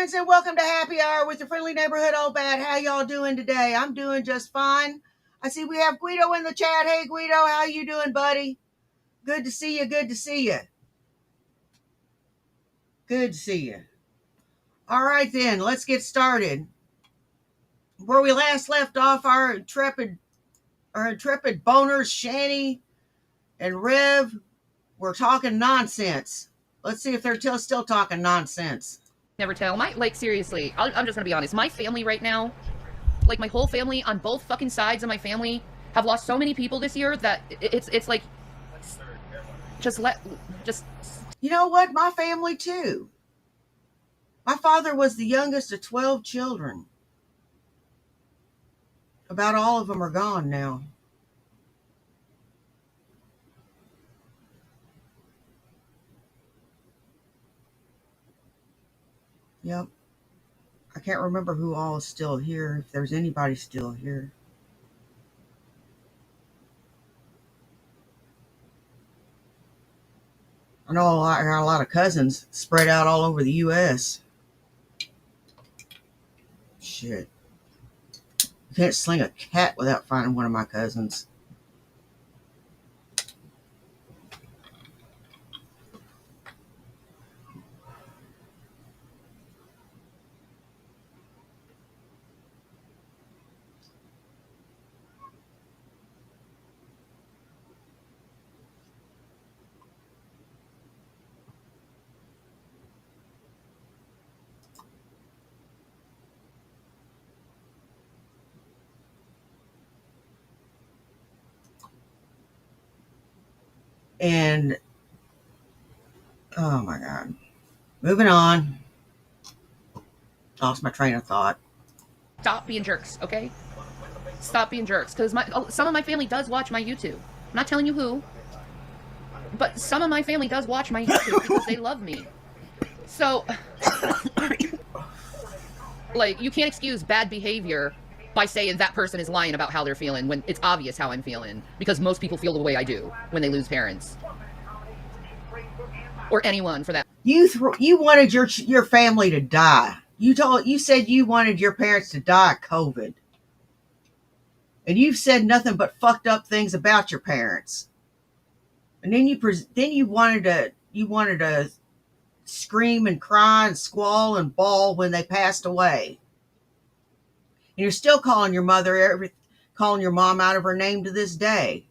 friends, and welcome to Happy Hour with your friendly neighborhood old bat. How y'all doing today? I'm doing just fine. I see we have Guido in the chat. Hey, Guido, how you doing, buddy? Good to see you. Good to see you. Good to see you. All right, then, let's get started. Where we last left off, our intrepid boners, Shani and Rev, were talking nonsense. Let's see if they're still talking nonsense. Never tell. Seriously, I'm just gonna be honest. My family right now, like my whole family on both fucking sides of my family, have lost so many people this year that it's like, just. You know what? My family too. My father was the youngest of 12 children. About all of them are gone now. Yep. I can't remember who all is still here, if there's anybody still here. I know I got a lot of cousins spread out all over the U.S. Shit. You can't sling a cat without finding one of my cousins. And, oh my God. Moving on. Lost my train of thought. Stop being jerks, okay? Stop being jerks, because some of my family does watch my YouTube. I'm not telling you who, but some of my family does watch my YouTube because they love me. So, like, you can't excuse bad behavior by saying that person is lying about how they're feeling when it's obvious how I'm feeling, because most people feel the way I do when they lose parents. Or anyone for that. You wanted your family to die. You said you wanted your parents to die of COVID. And you've said nothing but fucked up things about your parents. And then you wanted to scream and cry and squall and bawl when they passed away. And you're still calling your mom out of her name to this day.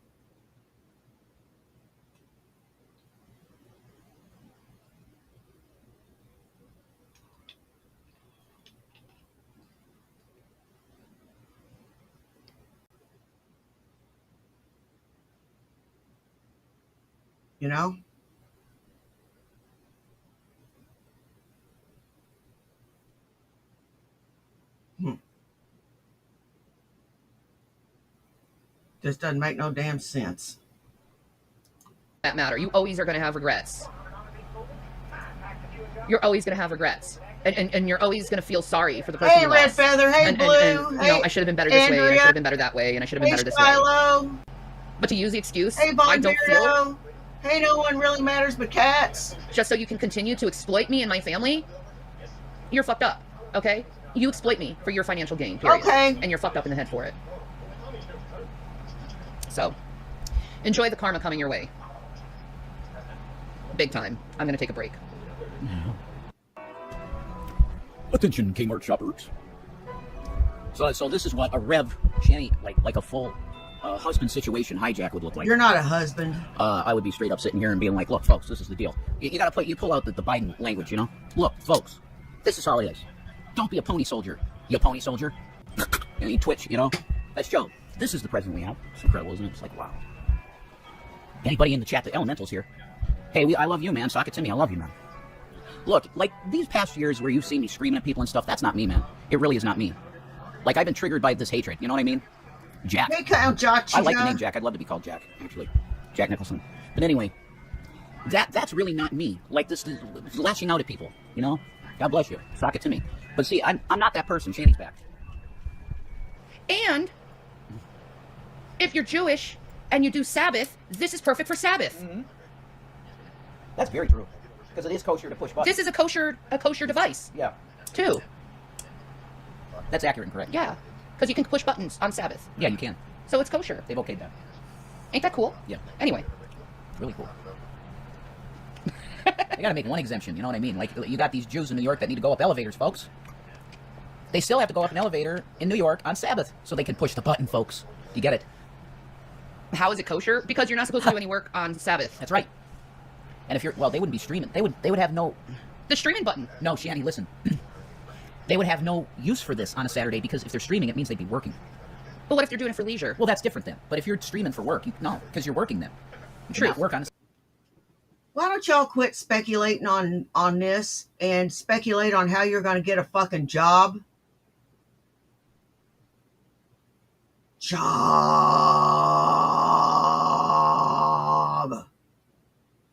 You know? Just doesn't make no damn sense. That matter. You always are going to have regrets. You're always going to have regrets. And you're always going to feel sorry for the person you lost. Hey, Red Feather. Hey, Blue. And, I should have been better this way, and I should have been better that way, and I should have been better this way. But to use the excuse, hey, I don't feel... Hey, no one really matters but cats. Just so you can continue to exploit me and my family, you're fucked up, okay? You exploit me for your financial gain, period. Okay. And you're fucked up in the head for it. So, enjoy the karma coming your way. Big time. I'm going to take a break. Attention, Kmart shoppers. So this is what a Rev, Shani, like a full husband situation hijack would look like. You're not a husband. I would be straight up sitting here and being like, look, folks, this is the deal. You gotta pull out the Biden language, you know? Look, folks, this is how it is. Don't be a pony soldier, you pony soldier. You twitch, you know? That's Joe. This is the president we have. It's incredible, isn't it? It's like, wow. Anybody in the chat, the elementals here. Hey, I love you, man. Sock it to me. I love you, man. Look, like, these past years where you've seen me screaming at people and stuff, that's not me, man. It really is not me. Like, I've been triggered by this hatred. You know what I mean? Jack. Hey, Jack. I like the name Jack. I'd love to be called Jack, actually. Jack Nicholson. But anyway, that's really not me. Like, this is lashing out at people, you know? God bless you. Sock it to me. But see, I'm not that person. Shani's back. And if you're Jewish and you do Sabbath, this is perfect for Sabbath. Mm-hmm. That's very true. Because it is kosher to push buttons. This is a kosher device. Yeah. 2. That's accurate and correct. Yeah. Because you can push buttons on Sabbath. Yeah, you can. So it's kosher. They've okayed that. Ain't that cool? Yeah. Anyway. It's really cool. They gotta make one exemption, you know what I mean? Like, you got these Jews in New York that need to go up elevators, folks. They still have to go up an elevator in New York on Sabbath, so they can push the button, folks. You get it? How is it kosher? Because you're not supposed to do any work on Sabbath. That's right. And if you're, well, they wouldn't be streaming. They would have no... The streaming button. No, Shanny, listen. They would have no use for this on a Saturday, because if they're streaming, it means they'd be working. But what if they're doing it for leisure? Well, that's different then. But if you're streaming for work, no, because you're working then. You True. cannot work on a... Why don't y'all quit speculating on this and speculate on how you're going to get a fucking job?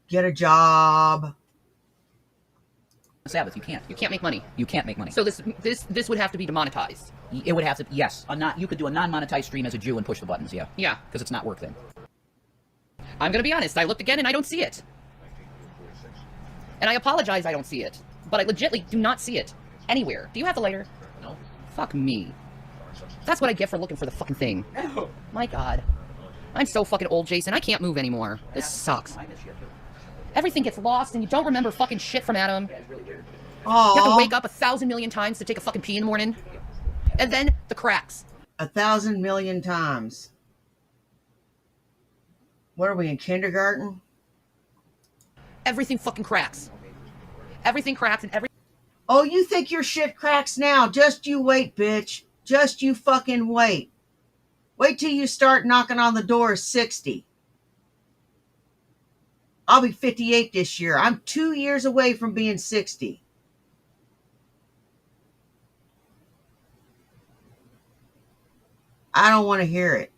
Get a job. Sabbath, you can't. You can't make money. You can't make money. So this would have to be demonetized. It would have to, yes. You could do a non-monetized stream as a Jew and push the buttons, yeah. Yeah. Because it's not work then. I'm going to be honest. I looked again and I don't see it. And I apologize I don't see it. But I legitimately do not see it anywhere. Do you have the lighter? No. Fuck me. That's what I get for looking for the fucking thing. No. My God. I'm so fucking old, Jason. I can't move anymore. This sucks. Everything gets lost and you don't remember fucking shit from Adam. Oh, You have to wake up 1,000 million times to take a fucking pee in the morning. And then the cracks. 1,000 million times. What are we in kindergarten? Everything fucking cracks. Everything cracks and every... Oh, you think your shit cracks now? Just you wait, bitch. Just you fucking wait. Wait till you start knocking on the door of 60. I'll be 58 this year. I'm 2 years away from being 60. I don't want to hear it.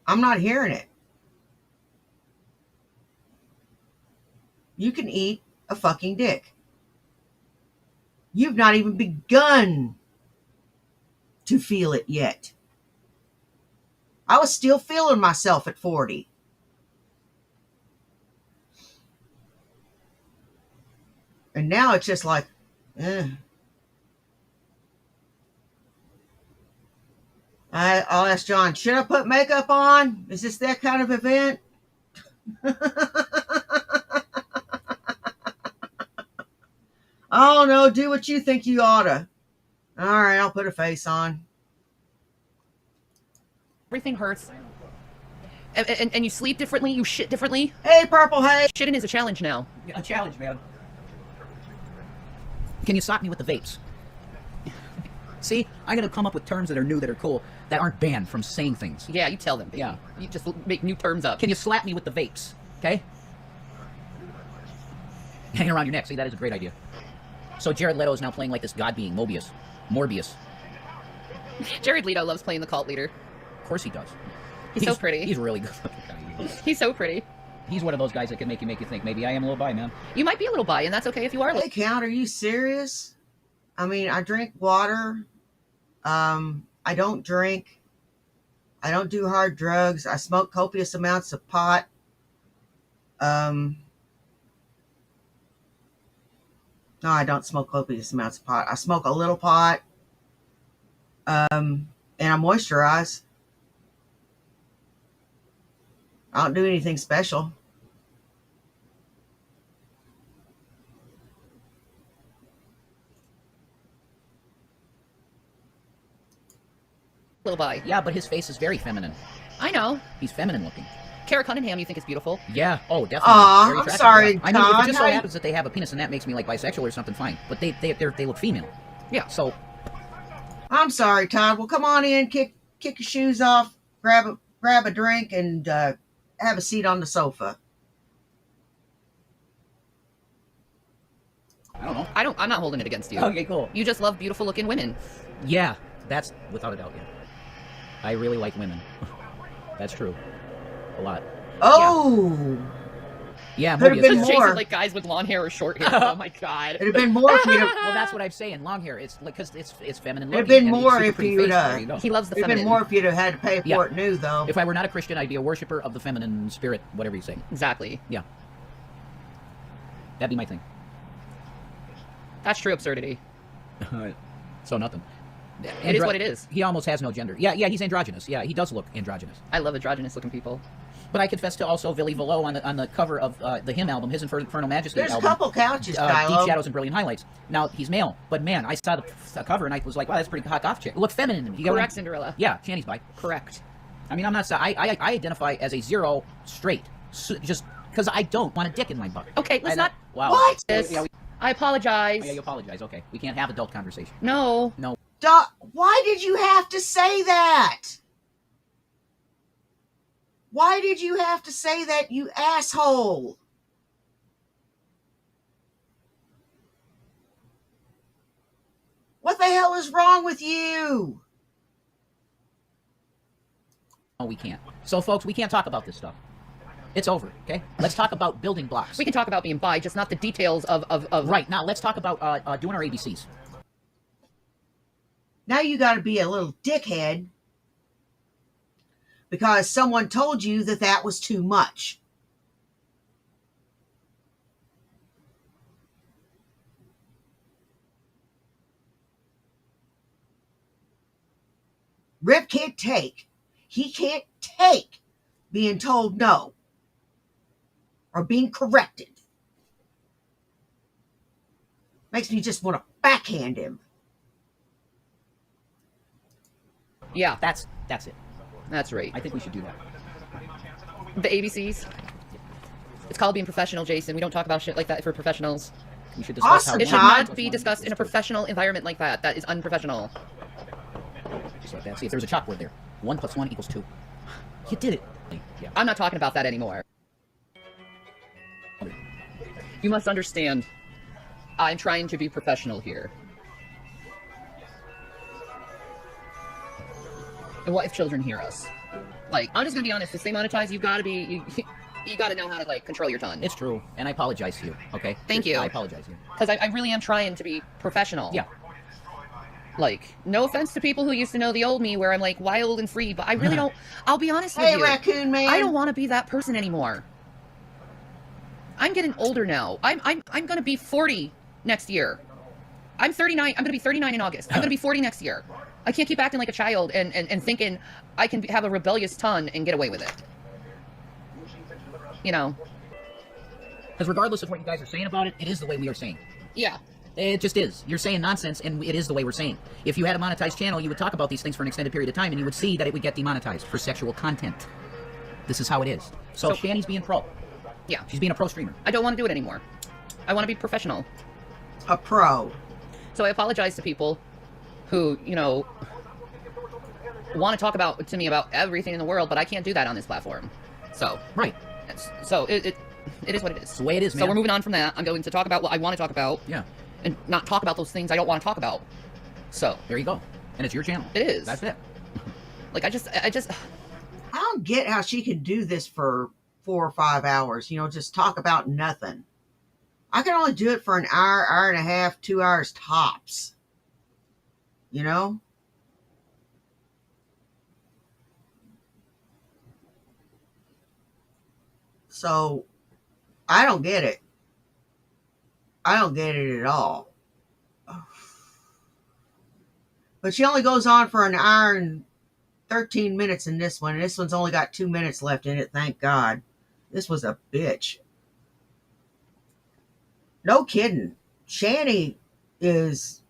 I'm not hearing it. You can eat a fucking dick. You've not even begun to feel it yet. I was still feeling myself at 40. And now it's just like, I'll ask John, should I put makeup on? Is this that kind of event? Oh, no, do what you think you oughta. All right, I'll put a face on. Everything hurts. And you sleep differently, you shit differently. Hey, Purple Hay. Shitting is a challenge now. A challenge, man. Can you sock me with the vapes? See, I'm gonna come up with terms that are new, that are cool, that aren't banned from saying things. Yeah, you tell them. Baby. Yeah. You just make new terms up. Can you slap me with the vapes? Okay? Hanging around your neck. See, that is a great idea. So Jared Leto is now playing like this god being, Morbius. Jared Leto loves playing the cult leader. Of course he does. He's so pretty. He's really good. He's so pretty. He's one of those guys that can make you think, maybe I am a little bi, man. You might be a little bi, and that's okay if you are. They count. Are you serious? I mean, I drink water. I don't drink. I don't do hard drugs. I smoke copious amounts of pot. No, I don't smoke copious amounts of pot. I smoke a little pot. And I moisturize. I don't do anything special. Little bi. Yeah, but his face is very feminine. I know. He's feminine looking. Kara Cunningham, you think is beautiful. Yeah. Oh, definitely. Aw, Very I'm attractive, sorry, yeah. I know. If Todd. it just so happens that they have a penis and that makes me like bisexual or something, fine. But they look female. Yeah. So I'm sorry, Todd. Well, come on in, kick your shoes off, grab a drink, and have a seat on the sofa. I don't know. I'm not holding it against you. Okay, cool. You just love beautiful looking women. Yeah, that's without a doubt. Yeah. I really like women. That's true. A lot. Oh, Yeah, Could have Morbius. been Yeah. more. Jason like guys with long hair or short hair. Oh my god. it'd have been more if you'd have, Well, that's what I'm saying. Long hair. It's like because it's feminine. It'd looking, been and more super if pretty you'd, face. There you go. He loves the it'd feminine. been more if you'd have had to pay for Yeah. it new, though. If I were not a Christian, I'd be a worshiper of the feminine spirit, whatever you say. Exactly. Yeah. That'd be my thing. That's true absurdity. So nothing. It is what it is. He almost has no gender. Yeah, he's androgynous. Yeah, he does look androgynous. I love androgynous looking people. But I confess to also Billy Velo on the cover of the Him album, his Infernal Majesty There's album. a couple couches, Deep Shadows and Brilliant Highlights. Now, he's male, but man, I saw the cover and I was like, wow, that's a pretty hot goth chick. Look feminine to me. Correct, Cinderella. Yeah, Channy's bi. Correct. I mean, I'm not. I identify as a 0 straight, just because I don't want a dick in my butt. Okay, let's not. Wow. What? I apologize. Yeah, you apologize. Okay, we can't have adult conversation. No. No. Why did you have to say that? Why did you have to say that, you asshole? What the hell is wrong with you? No, we can't. So, folks, we can't talk about this stuff. It's over, okay? Let's talk about building blocks. We can talk about being bi, just not the details of... Right, now let's talk about doing our ABCs. Now you got to be a little dickhead because someone told you that that was too much. Rip can't take. He can't take being told no or being corrected. Makes me just want to backhand him. Yeah, That's it. that's right. I think we should do that. The ABCs. It's called being professional, Jason. We don't talk about shit like that for professionals. We should discuss Awesome, It should Todd. not be discussed in a professional environment like that. That is unprofessional. Just like that. See if there's a chalkboard there. 1 + 1 = 2. You did it. Yeah. I'm not talking about that anymore. You must understand, I'm trying to be professional here. And what if children hear us? Like, I'm just gonna be honest, to stay monetized, you gotta be, you gotta know how to, like, control your tongue. It's true, and I apologize to you, okay? Thank you. I apologize to you. Because I really am trying to be professional. Yeah. Like, no offense to people who used to know the old me where I'm, like, wild and free, but I really don't, I'll be honest with Hey, you. raccoon man. I don't want to be that person anymore. I'm getting older now. I'm gonna be 40 next year. I'm 39. I'm gonna be 39 in August. I'm gonna be 40 next year. I can't keep acting like a child and thinking I can have a rebellious tongue and get away with it. You know. Because regardless of what you guys are saying about it, it is the way we are saying. Yeah. It just is. You're saying nonsense, and it is the way we're saying. If you had a monetized channel, you would talk about these things for an extended period of time, and you would see that it would get demonetized for sexual content. This is how it is. So Shanny's being pro. Yeah. She's being a pro streamer. I don't want to do it anymore. I want to be professional. A pro. So I apologize to people who, you know, want to talk to me about everything in the world, but I can't do that on this platform. So Right. So it is what it is. It's the way it is, man. So we're moving on from that. I'm going to talk about what I want to talk about. Yeah. And not talk about those things I don't want to talk about. So There you go. And it's your channel. it is. That's it. Like I just I don't get how she can do this for 4 or 5 hours, you know, just talk about nothing. I can only do it for an hour, hour and a half, 2 hours tops. You know? So, I don't get it. I don't get it at all. But she only goes on for an hour and 13 minutes in this one. And this one's only got 2 minutes left in it, thank God. This was a bitch. No kidding. Shanny is...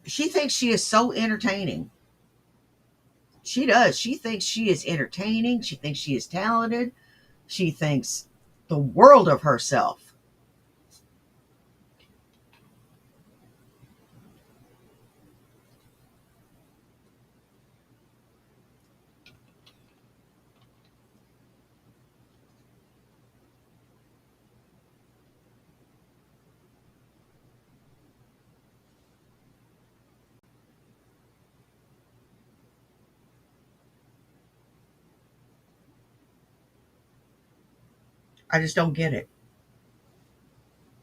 She thinks she is so entertaining. She does. She thinks she is entertaining. She thinks she is talented. She thinks the world of herself. I just don't get it.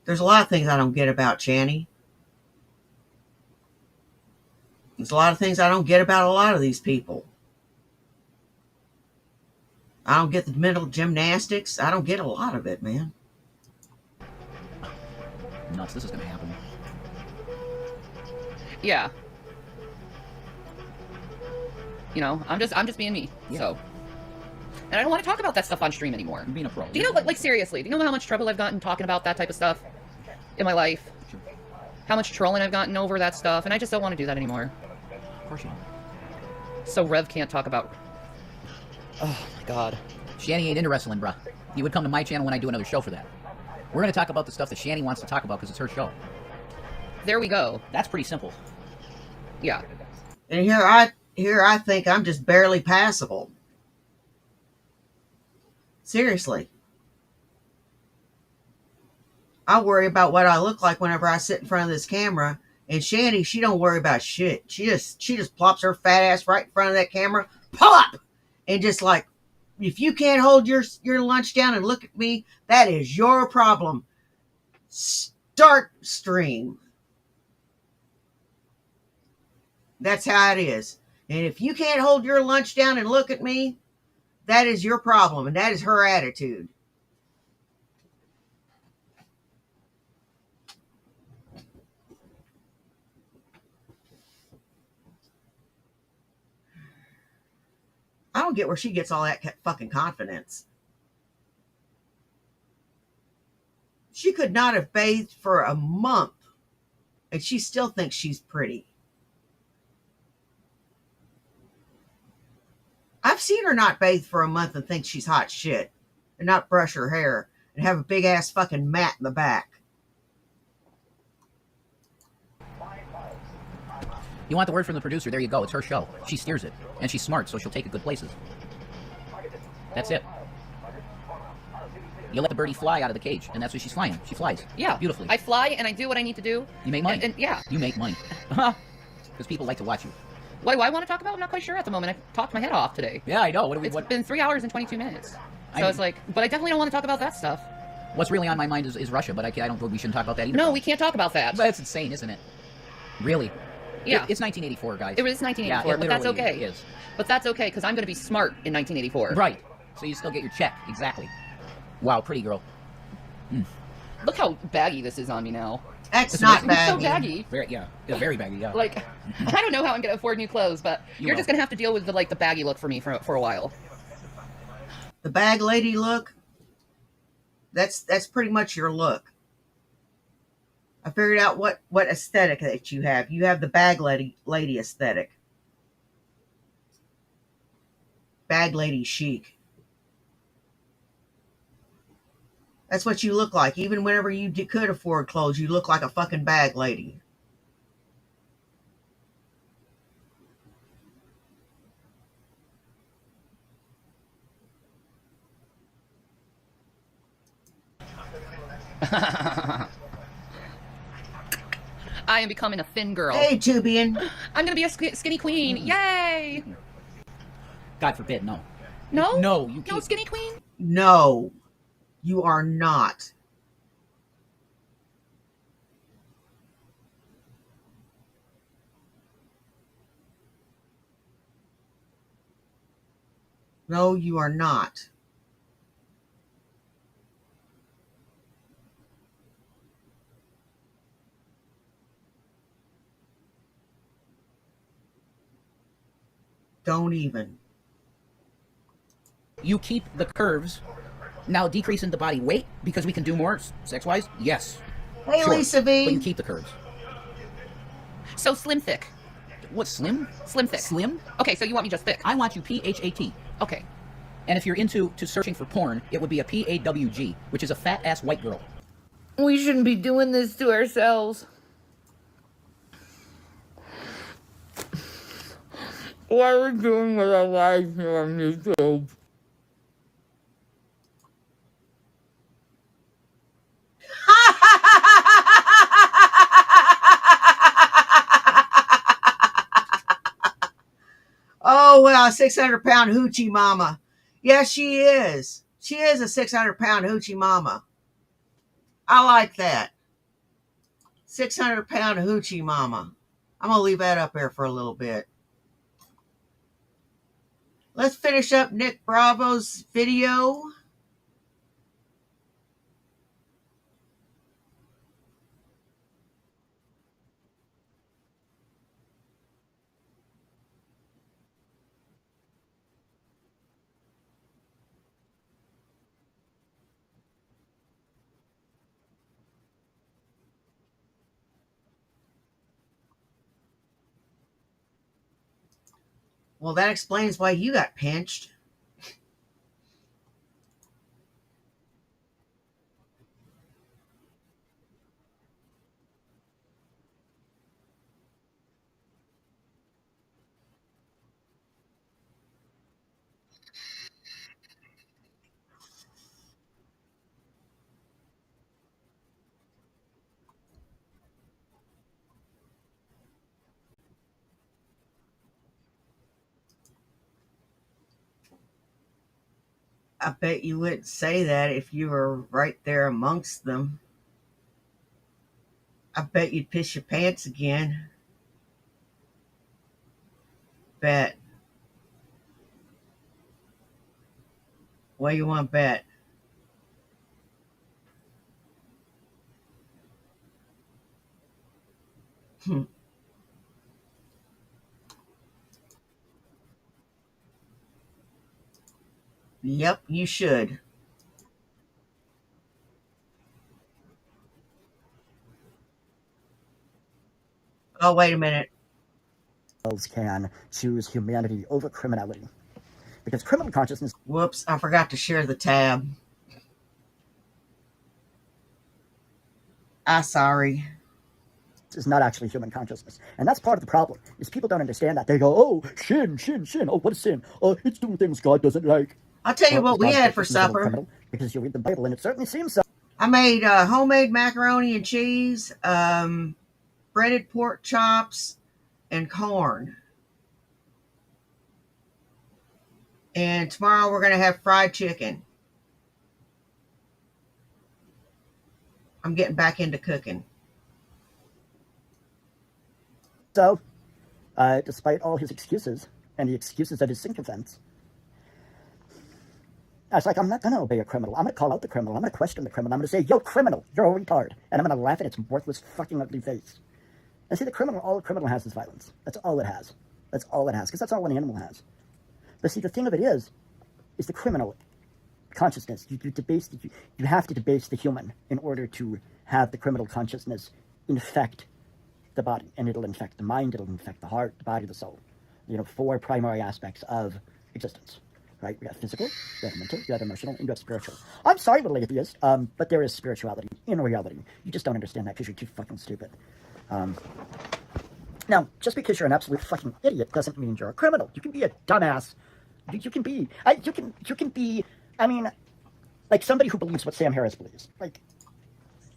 There's a lot of things I don't get about Channy. There's a lot of things I don't get about a lot of these people. I don't get the mental gymnastics. I don't get a lot of it, man. nuts. This is gonna happen. Yeah. You know, I'm just being me. Yeah. So. And I don't want to talk about that stuff on stream anymore. I'm being a pro. Do you know, like seriously, do you know how much trouble I've gotten talking about that type of stuff in my life? Sure. How much trolling I've gotten over that stuff, and I just don't want to do that anymore. Of course you don't. So Rev can't talk about... Oh, my God. Shanny ain't into wrestling, bruh. You would come to my channel when I do another show for that. We're gonna talk about the stuff that Shanny wants to talk about because it's her show. There we go. That's pretty simple. Yeah. And here I think I'm just barely passable. Seriously. I worry about what I look like whenever I sit in front of this camera. And Shanny, she don't worry about shit. She just plops her fat ass right in front of that camera. Pop! And just like, if you can't hold your lunch down and look at me, that is your problem. Start stream. That's how it is. And if you can't hold your lunch down and look at me, that is your problem. And that is her attitude. I don't get where she gets all that fucking confidence. She could not have bathed for a month, and she still thinks she's pretty. I've seen her not bathe for a month and think she's hot shit, and not brush her hair, and have a big ass fucking mat in the back. You want the word from the producer, there you go. It's her show. She steers it. And she's smart, so she'll take it good places. That's it. You let the birdie fly out of the cage, and that's what she's flying. She flies. Yeah. Beautifully. I fly and I do what I need to do. You make money. And yeah. You make money. Because people like to watch you. What do I want to talk about? I'm not quite sure at the moment. I talked my head off today. Yeah, I know. It's been 3 hours and 22 minutes. So it's like, but I definitely don't want to talk about that stuff. What's really on my mind is Russia, but I don't think we shouldn't talk about that either. No, we can't talk about that. But it's insane, isn't it? Really? Yeah. It's 1984, guys. It was 1984, yeah, but that's okay. It is. But that's okay, because I'm going to be smart in 1984. Right. So you still get your check. Exactly. Wow, pretty girl. Look how baggy this is on me now. That's not It's so baggy. baggy. Very baggy, yeah. Like, I don't know how I'm going to afford new clothes, but you're just going to have to deal with the baggy look for me for a while. The bag lady look, that's pretty much your look. I figured out what aesthetic that you have. You have the bag lady aesthetic. Bag lady chic. That's what you look like. Even whenever you could afford clothes, you look like a fucking bag lady. I am becoming a thin girl. Hey, Tubian. I'm going to be a skinny queen. Yay! God forbid, no. No? No, you No can't. skinny queen? No, you are not. No, you are not. Don't even. You keep the curves. Now decreasing the body weight because we can do more sex-wise? Yes. Hey, Sure. Lisa V. But you keep the curves. So slim thick. What, slim? Slim thick. Slim? Okay, so you want me just thick. I want you PHAT. Okay. And if you're into searching for porn, it would be a PAWG, which is a fat-ass white girl. We shouldn't be doing this to ourselves. Why are we doing with our lives here on YouTube? Oh, well, 600-pound hoochie mama. Yes, she is. She is a 600-pound hoochie mama. I like that. 600-pound hoochie mama. I'm going to leave that up there for a little bit. Let's finish up Nick Bravo's video. Well, that explains why you got pinched. I bet you wouldn't say that if you were right there amongst them. I bet you'd piss your pants again. Bet. What do you want to bet? Hmm. Yep, you should. Oh, wait a minute. Can choose humanity over criminality. Because criminal consciousness Whoops, I forgot to share the tab. Sorry. is not actually human consciousness. And that's part of the problem, is people don't understand that. They go, oh, sin, sin, sin. Oh, what is sin? It's doing things God doesn't like. I'll tell you what we had for supper. Because you read the Bible, and it certainly seems so. I made homemade macaroni and cheese, breaded pork chops, and corn. And tomorrow we're going to have fried chicken. I'm getting back into cooking. So, despite all his excuses, and the excuses of his sycophants, I was like, I'm not going to obey a criminal. I'm going to call out the criminal. I'm going to question the criminal. I'm going to say, yo, criminal, you're a retard. And I'm going to laugh at its worthless, fucking ugly face. And see, all a criminal has is violence. That's all it has. That's all it has, because that's all an animal has. But see, the thing of it is the criminal consciousness. You have to debase the human in order to have the criminal consciousness infect the body. And it'll infect the mind, it'll infect the heart, the body, the soul. 4 primary aspects of existence. Right? We have physical, we have mental, we have emotional, and we have spiritual. I'm sorry, little atheist, but there is spirituality in reality. You just don't understand that because you're too fucking stupid. Now, just because you're an absolute fucking idiot doesn't mean you're a criminal. You can be a dumbass. You can be, I mean, like somebody who believes what Sam Harris believes. Like,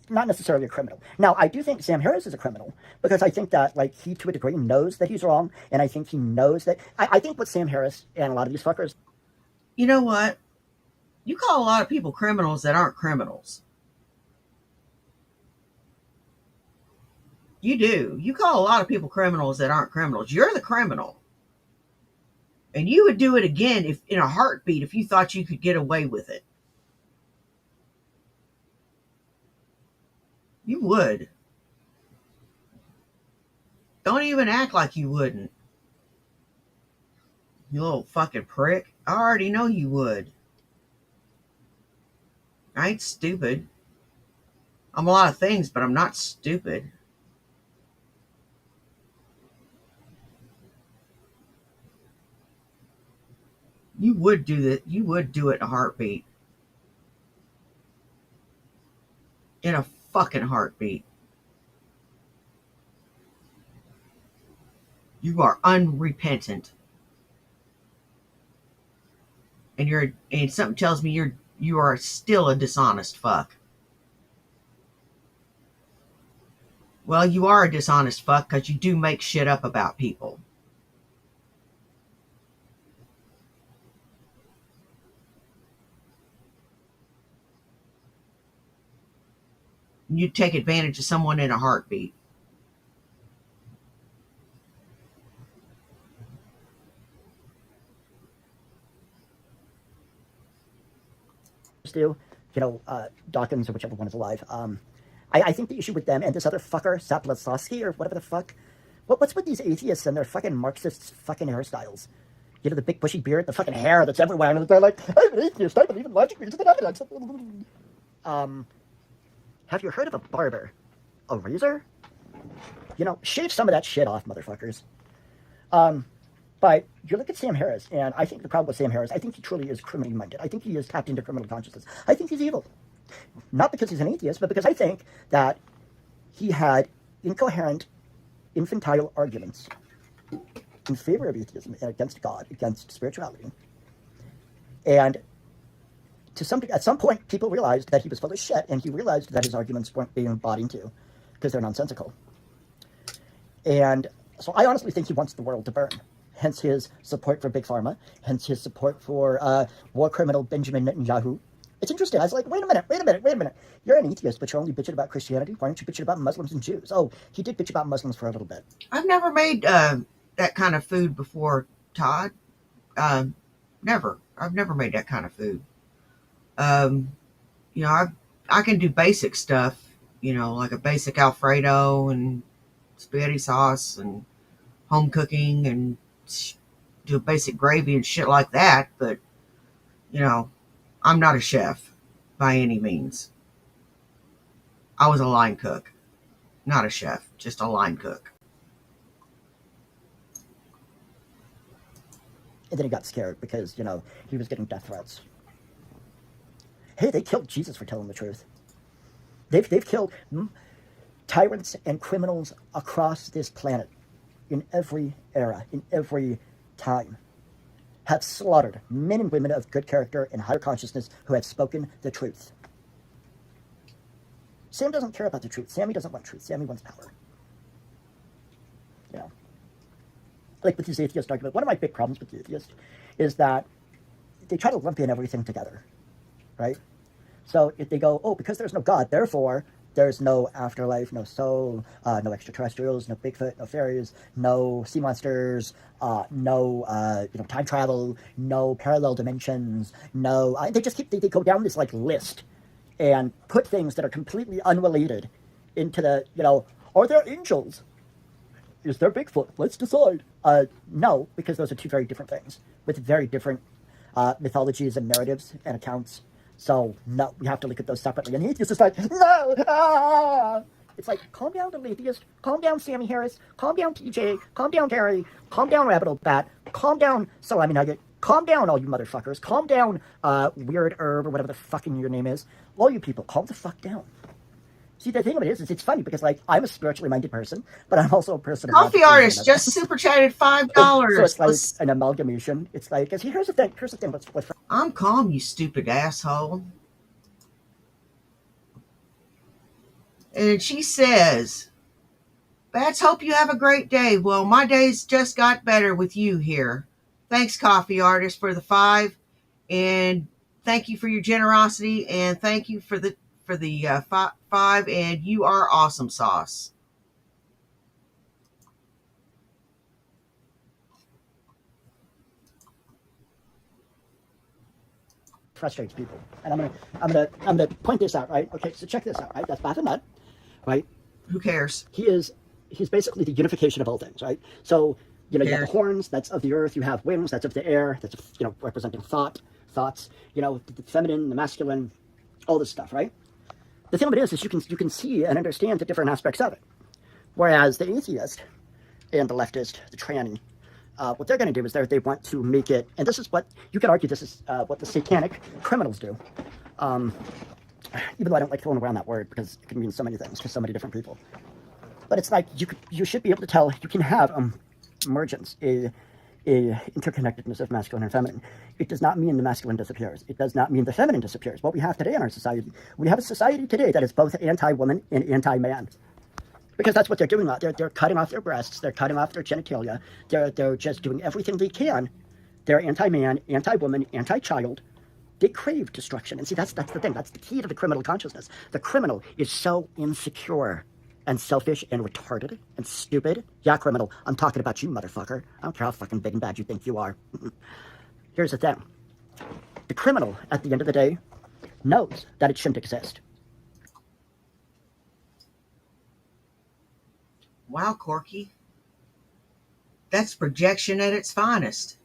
not necessarily a criminal. Now, I do think Sam Harris is a criminal because I think that, like, he to a degree knows that he's wrong, and I think he knows that. I think what Sam Harris and a lot of these fuckers. You know what? You call a lot of people criminals that aren't criminals. You do. You call a lot of people criminals that aren't criminals. You're the criminal. And you would do it again if in a heartbeat if you thought you could get away with it. You would. Don't even act like you wouldn't. You little fucking prick. I already know you would. I ain't stupid. I'm a lot of things, but I'm not stupid. You would do that. You would do it in a heartbeat. In a fucking heartbeat. You are unrepentant. And something tells me you are still a dishonest fuck. Well, you are a dishonest fuck because you do make shit up about people. You'd take advantage of someone in a heartbeat. Do, Dawkins or whichever one is alive. I think the issue with them and this other fucker, Saplasowski or whatever the fuck. What's with these atheists and their fucking Marxist fucking hairstyles? The big bushy beard, the fucking hair that's everywhere, and they're like, I'm an atheist, I believe in logic, reason, and evidence. Have you heard of a barber? A razor? Shave some of that shit off, motherfuckers. But you look at Sam Harris, and I think the problem with Sam Harris, I think he truly is criminally minded. I think he is tapped into criminal consciousness. I think he's evil. Not because he's an atheist, but because I think that he had incoherent, infantile arguments in favor of atheism and against God, against spirituality. And at some point, people realized that he was full of shit, and he realized that his arguments weren't being bought into because they're nonsensical. And so I honestly think he wants the world to burn. Hence his support for Big Pharma, hence his support for war criminal Benjamin Netanyahu. It's interesting. I was like, wait a minute. You're an atheist, but you're only bitching about Christianity. Why aren't you bitching about Muslims and Jews? Oh, he did bitch about Muslims for a little bit. I've never made that kind of food before, Todd. Never. I've never made that kind of food. I can do basic stuff, like a basic Alfredo and spaghetti sauce and home cooking and do a basic gravy and shit like that. But, I'm not a chef by any means. I was a line cook, not a chef, just a line cook. And then he got scared because, he was getting death threats. Hey, they killed Jesus for telling the truth. They've killed tyrants and criminals across this planet in every era, in every time. Have slaughtered men and women of good character and higher consciousness who have spoken the truth. Sam doesn't care about the truth. Sammy doesn't want truth. Sammy wants power. Like with these atheist arguments, one of my big problems with the atheist is that they try to lump in everything together, right? So if they go, oh, because there's no God, therefore there's no afterlife, no soul, no extraterrestrials, no Bigfoot, no fairies, no sea monsters, no time travel, no parallel dimensions, no. They just they go down this like list and put things that are completely unrelated into the are there angels? Is there Bigfoot? Let's decide. No, because those are two very different things with very different mythologies and narratives and accounts. So, no, we have to look at those separately. And the atheist is like, no! Ah! It's like, calm down, the atheist. Calm down, Sammy Harris. Calm down, TJ. Calm down, Gary. Calm down, Rabbit Old Bat. Calm down, Salami Nugget. Calm down, all you motherfuckers. Calm down, Weird Herb, or whatever the fucking your name is. All you people, calm the fuck down. See, the thing of it is it's funny because, like, I'm a spiritually minded person, but I'm also a person. Coffee artist just super chatted $5. So it's like an amalgamation. It's like, here's the thing. What's I'm calm, you stupid asshole. And she says, Bats, hope you have a great day. Well, my day's just got better with you here. Thanks, Coffee Artist, for the 5. And thank you for your generosity. And thank you for the 5. And you are awesome sauce. frustrates people? And I'm gonna point this out, right? Okay, so check this out, right? That's Baphomet, right? Who cares? He's basically the unification of all things, right? So you have the horns, that's of the earth. You have wings, that's of the air. That's representing thoughts. The feminine, the masculine, all this stuff, right? The thing of it is you can see and understand the different aspects of it. Whereas the atheist and the leftist, the tranny, what they're going to do is they want to make it, and this is what you can argue. This is what the satanic criminals do. Even though I don't like throwing around that word because it can mean so many things to so many different people. But it's like you should be able to tell. You can have emergence, a interconnectedness of masculine and feminine. It does not mean the masculine disappears. It does not mean the feminine disappears. What we have today in our society, we have a society today that is both anti-woman and anti-man. Because that's what they're doing. They're cutting off their breasts. They're cutting off their genitalia. They're just doing everything they can. They're anti-man, anti-woman, anti-child. They crave destruction. And see, that's the thing. That's the key to the criminal consciousness. The criminal is so insecure and selfish and retarded and stupid. Yeah, criminal, I'm talking about you, motherfucker. I don't care how fucking big and bad you think you are. Here's the thing. The criminal, at the end of the day, knows that it shouldn't exist. Wow, Corky. That's projection at its finest.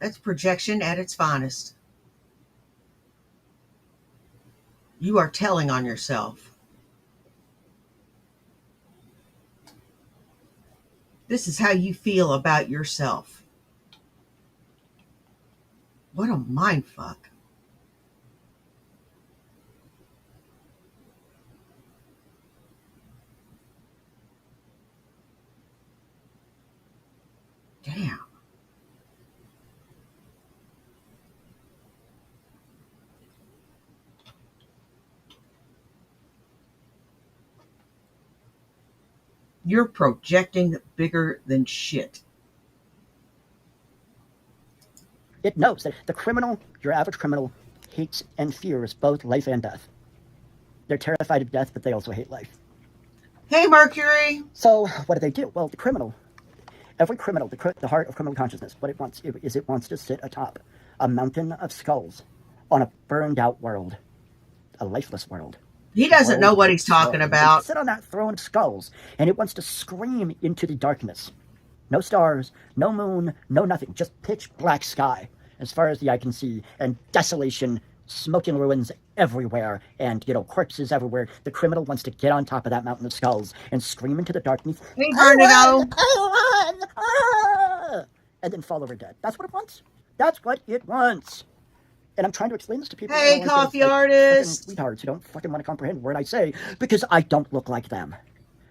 That's projection at its finest. You are telling on yourself. This is how you feel about yourself. What a mind fuck. Damn. You're projecting bigger than shit. It knows that the criminal, your average criminal, hates and fears both life and death. They're terrified of death, but they also hate life. Hey, Mercury. So what do? Well, the criminal, every criminal, the heart of criminal consciousness, what it wants is it wants to sit atop a mountain of skulls on a burned out world, a lifeless world. He doesn't know what he's talking about. Sit on that throne of skulls, and it wants to scream into the darkness. No stars, no moon, no nothing, just pitch black sky as far as the eye can see, and desolation, smoking ruins everywhere, and, corpses everywhere. The criminal wants to get on top of that mountain of skulls and scream into the darkness, Hey, Bernardo. and then fall over dead. That's what it wants. That's what it wants. And I'm trying to explain this to people. Hey, coffee artist. Sweethearts who don't fucking want to comprehend what I say because I don't look like them.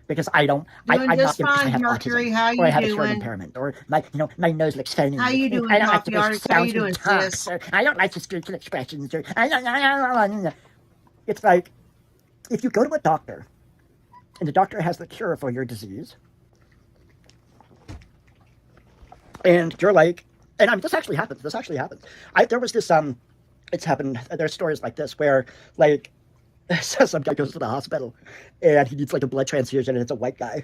Because I don't. Doing I'm just not. Because I fine, have Mercury. autism, How or I you have a hearing doing? impairment, or my nose looks funny. How you doing, I don't like coffee the artist? How sounds you doing, and talks, sis? or I don't like the spiritual expressions. Or it's like if you go to a doctor, and the doctor has the cure for your disease, and you're like, and I mean, this actually happens. There was this it's happened. There's stories like this where like. So some guy goes to the hospital and he needs like a blood transfusion, and it's a white guy,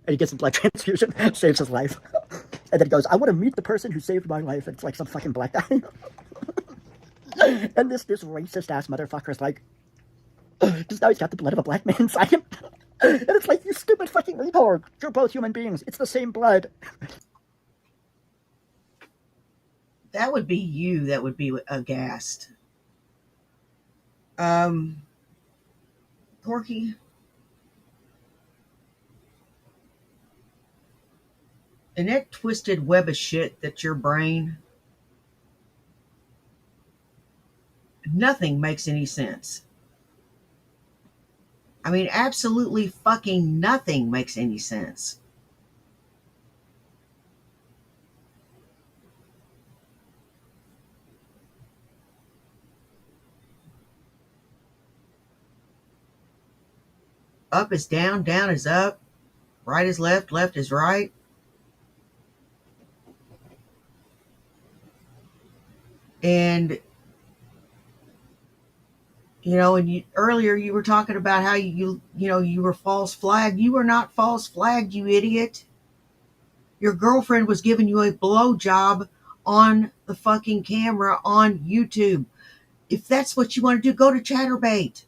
and he gets a blood transfusion, saves his life, and then he goes, I want to meet the person who saved my life, and it's like some fucking black guy. And this racist ass motherfucker is like, because now he's got the blood of a black man inside him. And it's like, you stupid fucking retard, you're both human beings, it's the same blood. That would be you that would be aghast. Porky. In that twisted web of shit that's your brain, nothing makes any sense. I mean, absolutely fucking nothing makes any sense. Up is down, down is up, right is left, left is right. And and earlier you were talking about how you were false flagged. You were not false flagged, you idiot. Your girlfriend was giving you a blowjob on the fucking camera on YouTube. If that's what you want to do, go to Chatterbait.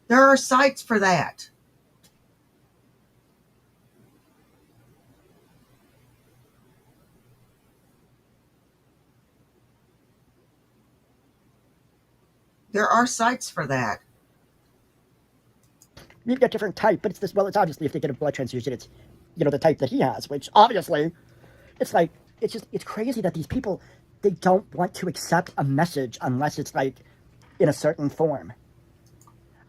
There are sites for that. There are sites for that. You get different type, but it's obviously if they get a blood transfusion, it's, the type that he has, which obviously, it's like, it's crazy that these people, they don't want to accept a message unless it's like in a certain form.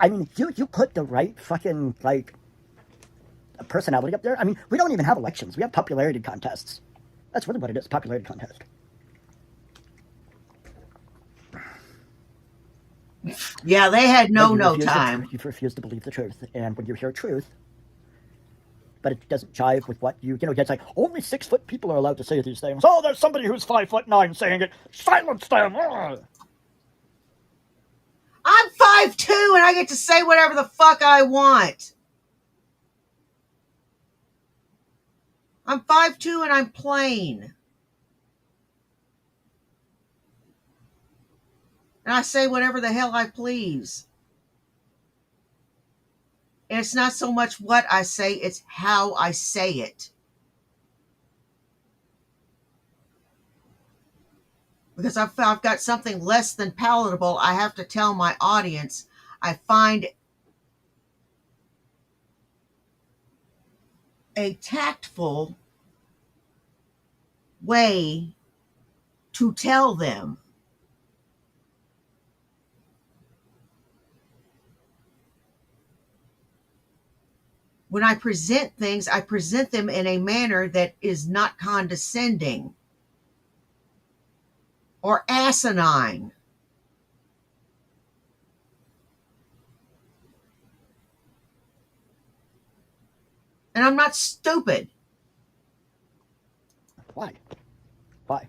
I mean, you put the right fucking, like, personality up there. I mean, we don't even have elections. We have popularity contests. That's really what it is, popularity contest. Yeah, they had no time. You refuse to believe the truth. And when you hear truth, but it doesn't jive with what it's like, only 6-foot people are allowed to say these things. Oh, there's somebody who's 5'9" saying it. Silence them! Ugh. I'm 5'2" and I get to say whatever the fuck I want. I'm 5'2" and I'm plain. And I say whatever the hell I please. And it's not so much what I say, it's how I say it. Because I've got something less than palatable, I have to tell my audience. I find a tactful way to tell them. When I present things, I present them in a manner that is not condescending or asinine. And I'm not stupid. Why? Why?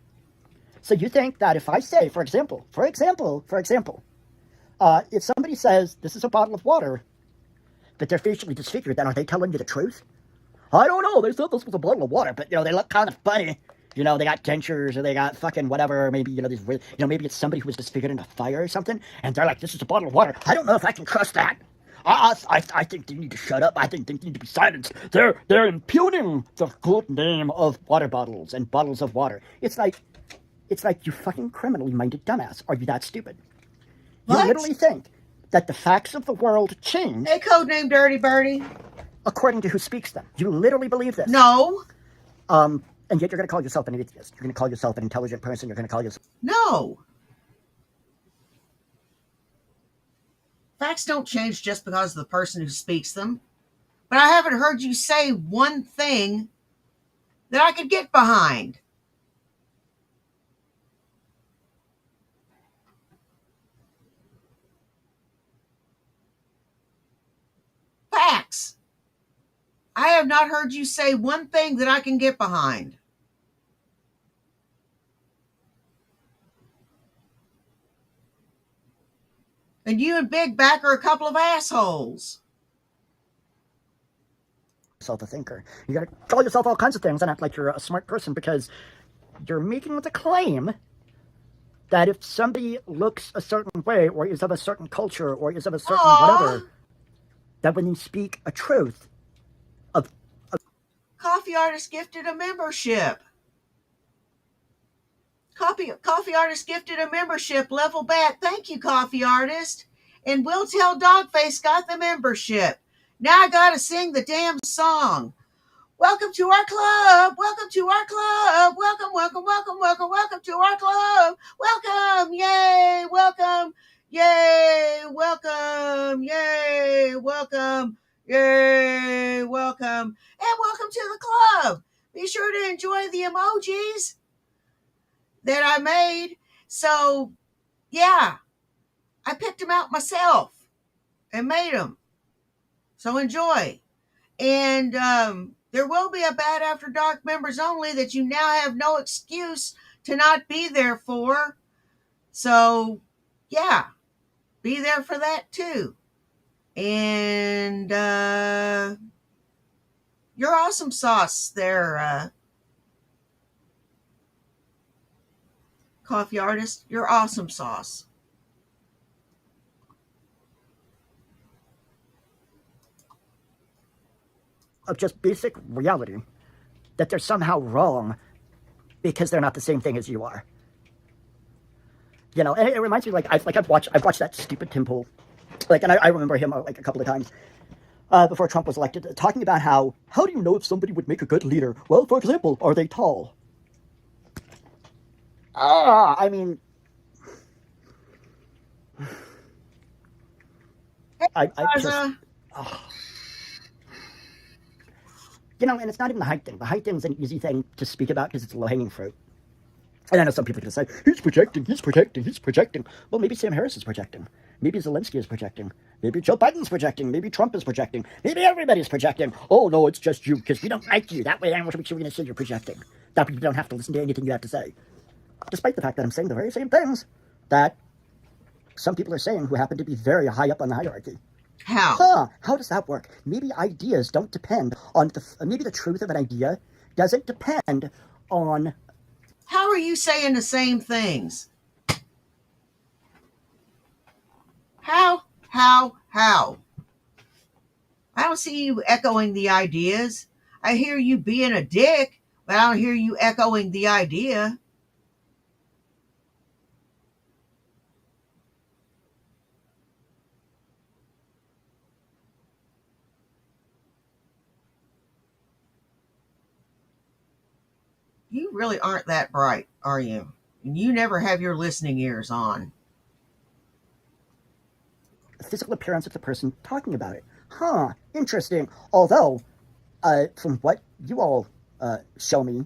So you think that if I say, for example, if somebody says this is a bottle of water, but they're facially disfigured, then are they telling you the truth? I don't know. They said this was a bottle of water, but they look kind of funny. They got dentures or they got fucking whatever. Or maybe these, maybe it's somebody who was disfigured in a fire or something, and they're like, this is a bottle of water. I don't know if I can trust that. I think they need to shut up. I think they need to be silenced. They're impugning the good name of water bottles and bottles of water. It's like you fucking criminally minded dumbass. Are you that stupid? What? You literally think that the facts of the world change. Hey, codename Dirty Birdie. According to who speaks them. You literally believe this. No. And yet you're going to call yourself an atheist. You're going to call yourself an intelligent person. You're going to call yourself... No. Facts don't change just because of the person who speaks them. But I haven't heard you say one thing that I could get behind. Facts. I have not heard you say one thing that I can get behind. And you and Big Back are a couple of assholes. A thinker. You got to call yourself all kinds of things and act like you're a smart person because you're making the claim that if somebody looks a certain way or is of a certain culture or is of a certain whatever, that when you speak a truth of... Coffee Artist gifted a membership. Coffee Artist gifted a membership. Level back. Thank you, Coffee Artist. And Will Tell Dogface got the membership. Now I gotta sing the damn song. Welcome to our club. Welcome to our club. Welcome, welcome, welcome, welcome, welcome to our club. Welcome, yay, welcome, yay, welcome, yay, welcome, yay, welcome, and welcome to the club. Be sure to enjoy the emojis that I made. So, yeah, I picked them out myself and made them. So enjoy. And there will be a Bad After Dark members only that you now have no excuse to not be there for. So, yeah, be there for that too. And you're awesome sauce there, Coffee Artist. You're awesome sauce. Of just basic reality that they're somehow wrong because they're not the same thing as you are. And it reminds me, I've watched that stupid Tim Pool, and I remember him a couple of times before Trump was elected, talking about how do you know if somebody would make a good leader? Well, for example, are they tall? I mean, I just... and it's not even the height thing. The height thing is an easy thing to speak about because it's low-hanging fruit. And I know some people are going to say, he's projecting. Well, maybe Sam Harris is projecting. Maybe Zelensky is projecting. Maybe Joe Biden's projecting. Maybe Trump is projecting. Maybe everybody's projecting. Oh, no, it's just you because we don't like you. That way, I want to make sure we're going to say you're projecting. That way you don't have to listen to anything you have to say. Despite the fact that I'm saying the very same things that some people are saying who happen to be very high up on the hierarchy. How? How does that work? Maybe ideas don't depend on maybe the truth of an idea doesn't depend on... How are you saying the same things? How? I don't see you echoing the ideas. I hear you being a dick, but I don't hear you echoing the idea. You really aren't that bright, are you? And you never have your listening ears on. The physical appearance of the person talking about it. Huh, interesting. Although, from what you all show me,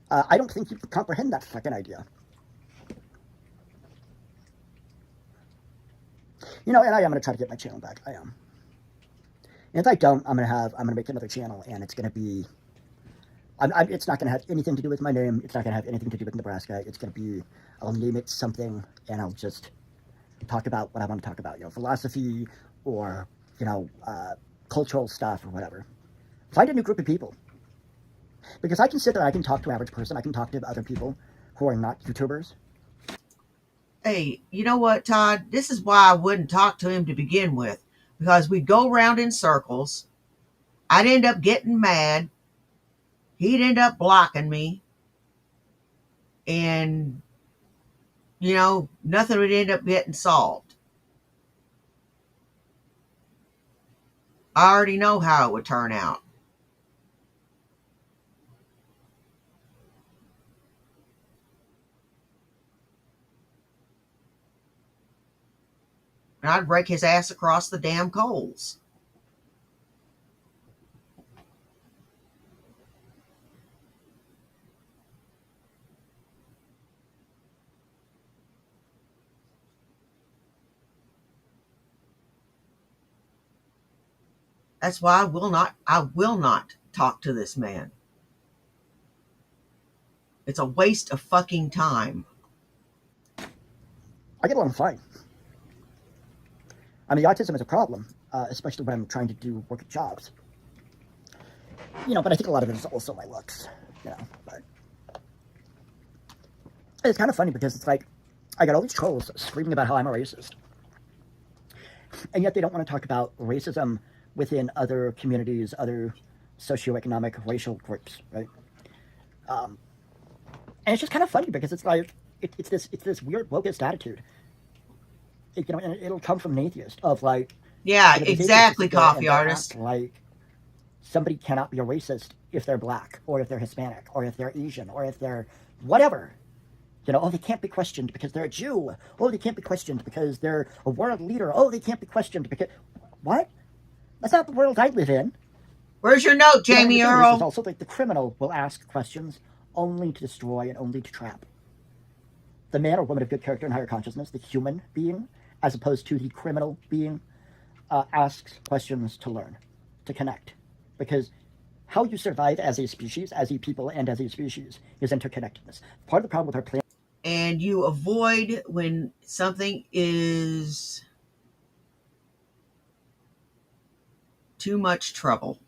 I don't think you can comprehend that fucking idea. And I am going to try to get my channel back. I am. And if I don't, I'm going to make another channel, and it's going to be, it's not going to have anything to do with my name. It's not going to have anything to do with Nebraska. It's going to be, I'll name it something, and I'll just talk about what I want to talk about, philosophy or, cultural stuff or whatever. Find a new group of people. Because I can sit there, I can talk to an average person, I can talk to other people who are not YouTubers. Hey, you know what, Todd? This is why I wouldn't talk to him to begin with. Because we'd go around in circles. I'd end up getting mad. He'd end up blocking me. And, nothing would end up getting solved. I already know how it would turn out. And I'd break his ass across the damn coals. That's why I will not talk to this man. It's a waste of fucking time. I get along fine. I mean, autism is a problem, especially when I'm trying to do work at jobs. But I think a lot of it is also my looks, but it's kind of funny because it's like, I got all these trolls screaming about how I'm a racist. And yet they don't want to talk about racism within other communities, other socioeconomic racial groups, right? And it's just kind of funny because it's like, it's this weird wokeist attitude. And it'll come from an atheist of like, yeah, exactly, coffee artist. Like somebody cannot be a racist if they're black or if they're Hispanic or if they're Asian or if they're whatever. Oh, they can't be questioned because they're a Jew. Oh, they can't be questioned because they're a world leader. Oh, they can't be questioned because what? That's not the world I live in. Where's your note, Jamie Earl? It's also like the criminal will ask questions only to destroy and only to trap. The man or woman of good character and higher consciousness, the human being, as opposed to the criminal being, asks questions to learn, to connect. Because how you survive as a species, as a people, and as a species is interconnectedness. Part of the problem with our planet. And you avoid when something is too much trouble.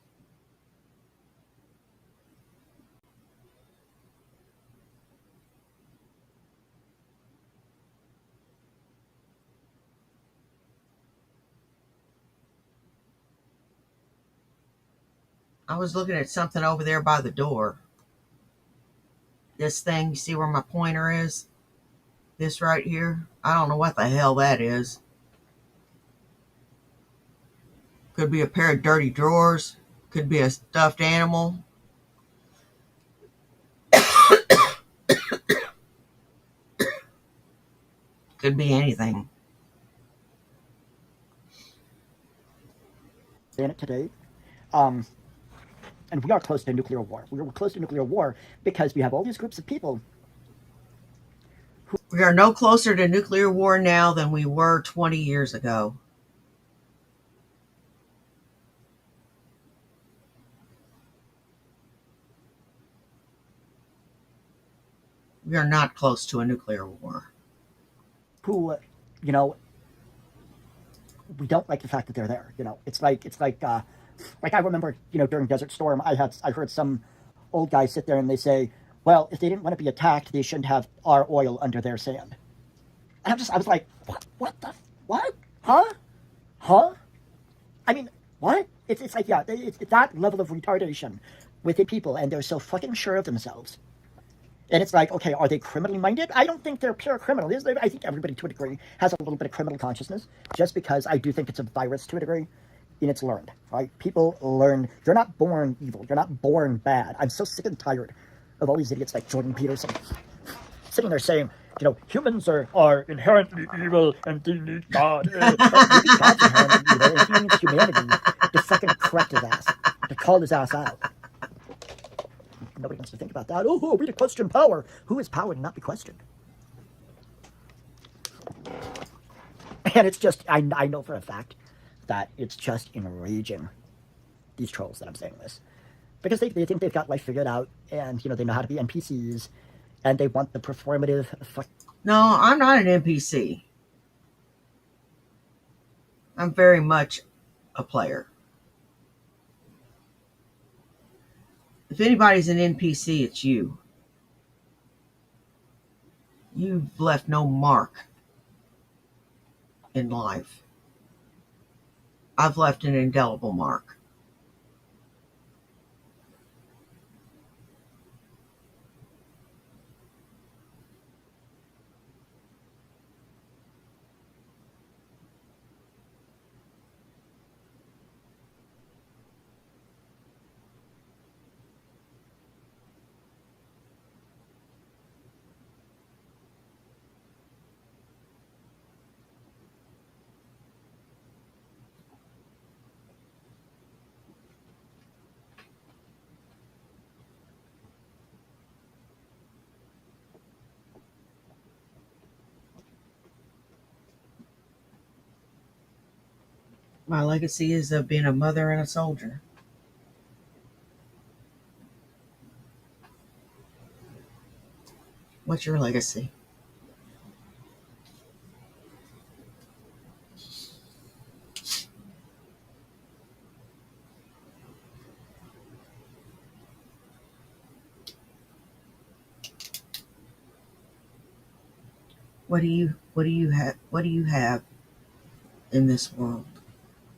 I was looking at something over there by the door. This thing, you see where my pointer is? This right here? I don't know what the hell that is. Could be a pair of dirty drawers. Could be a stuffed animal. Could be anything. Today, and we are close to nuclear war. We're close to nuclear war because we have all these groups of people. We are no closer to nuclear war now than we were 20 years ago. We are not close to a nuclear war. Who, we don't like the fact that they're there. It's like I remember, during Desert Storm, I heard some old guy sit there and they say, well, if they didn't want to be attacked, they shouldn't have our oil under their sand. And I was like, what? Huh? I mean, what? It's like, yeah, it's that level of retardation within people, and they're so fucking sure of themselves. And it's like, okay, are they criminally minded? I don't think they're pure criminals. I think everybody, to a degree, has a little bit of criminal consciousness, just because I do think it's a virus to a degree, and it's learned, right? People learn. You're not born evil. You're not born bad. I'm so sick and tired of all these idiots like Jordan Peterson sitting there saying, humans are inherently evil and they need God. Maybe God's inherently evil and he needs humanity to fucking correct his ass, to call his ass out. Nobody wants to think about that. Oh, we to question power. Who is power to not be questioned? And it's just, I know for a fact that it's just enraging, these trolls that I'm saying this. Because they think they've got life figured out, and, they know how to be NPCs, and they want the performative No, I'm not an NPC. I'm very much a player. If anybody's an NPC, it's you. You've left no mark in life. I've left an indelible mark. My legacy is of being a mother and a soldier. What's your legacy? What do you have in this world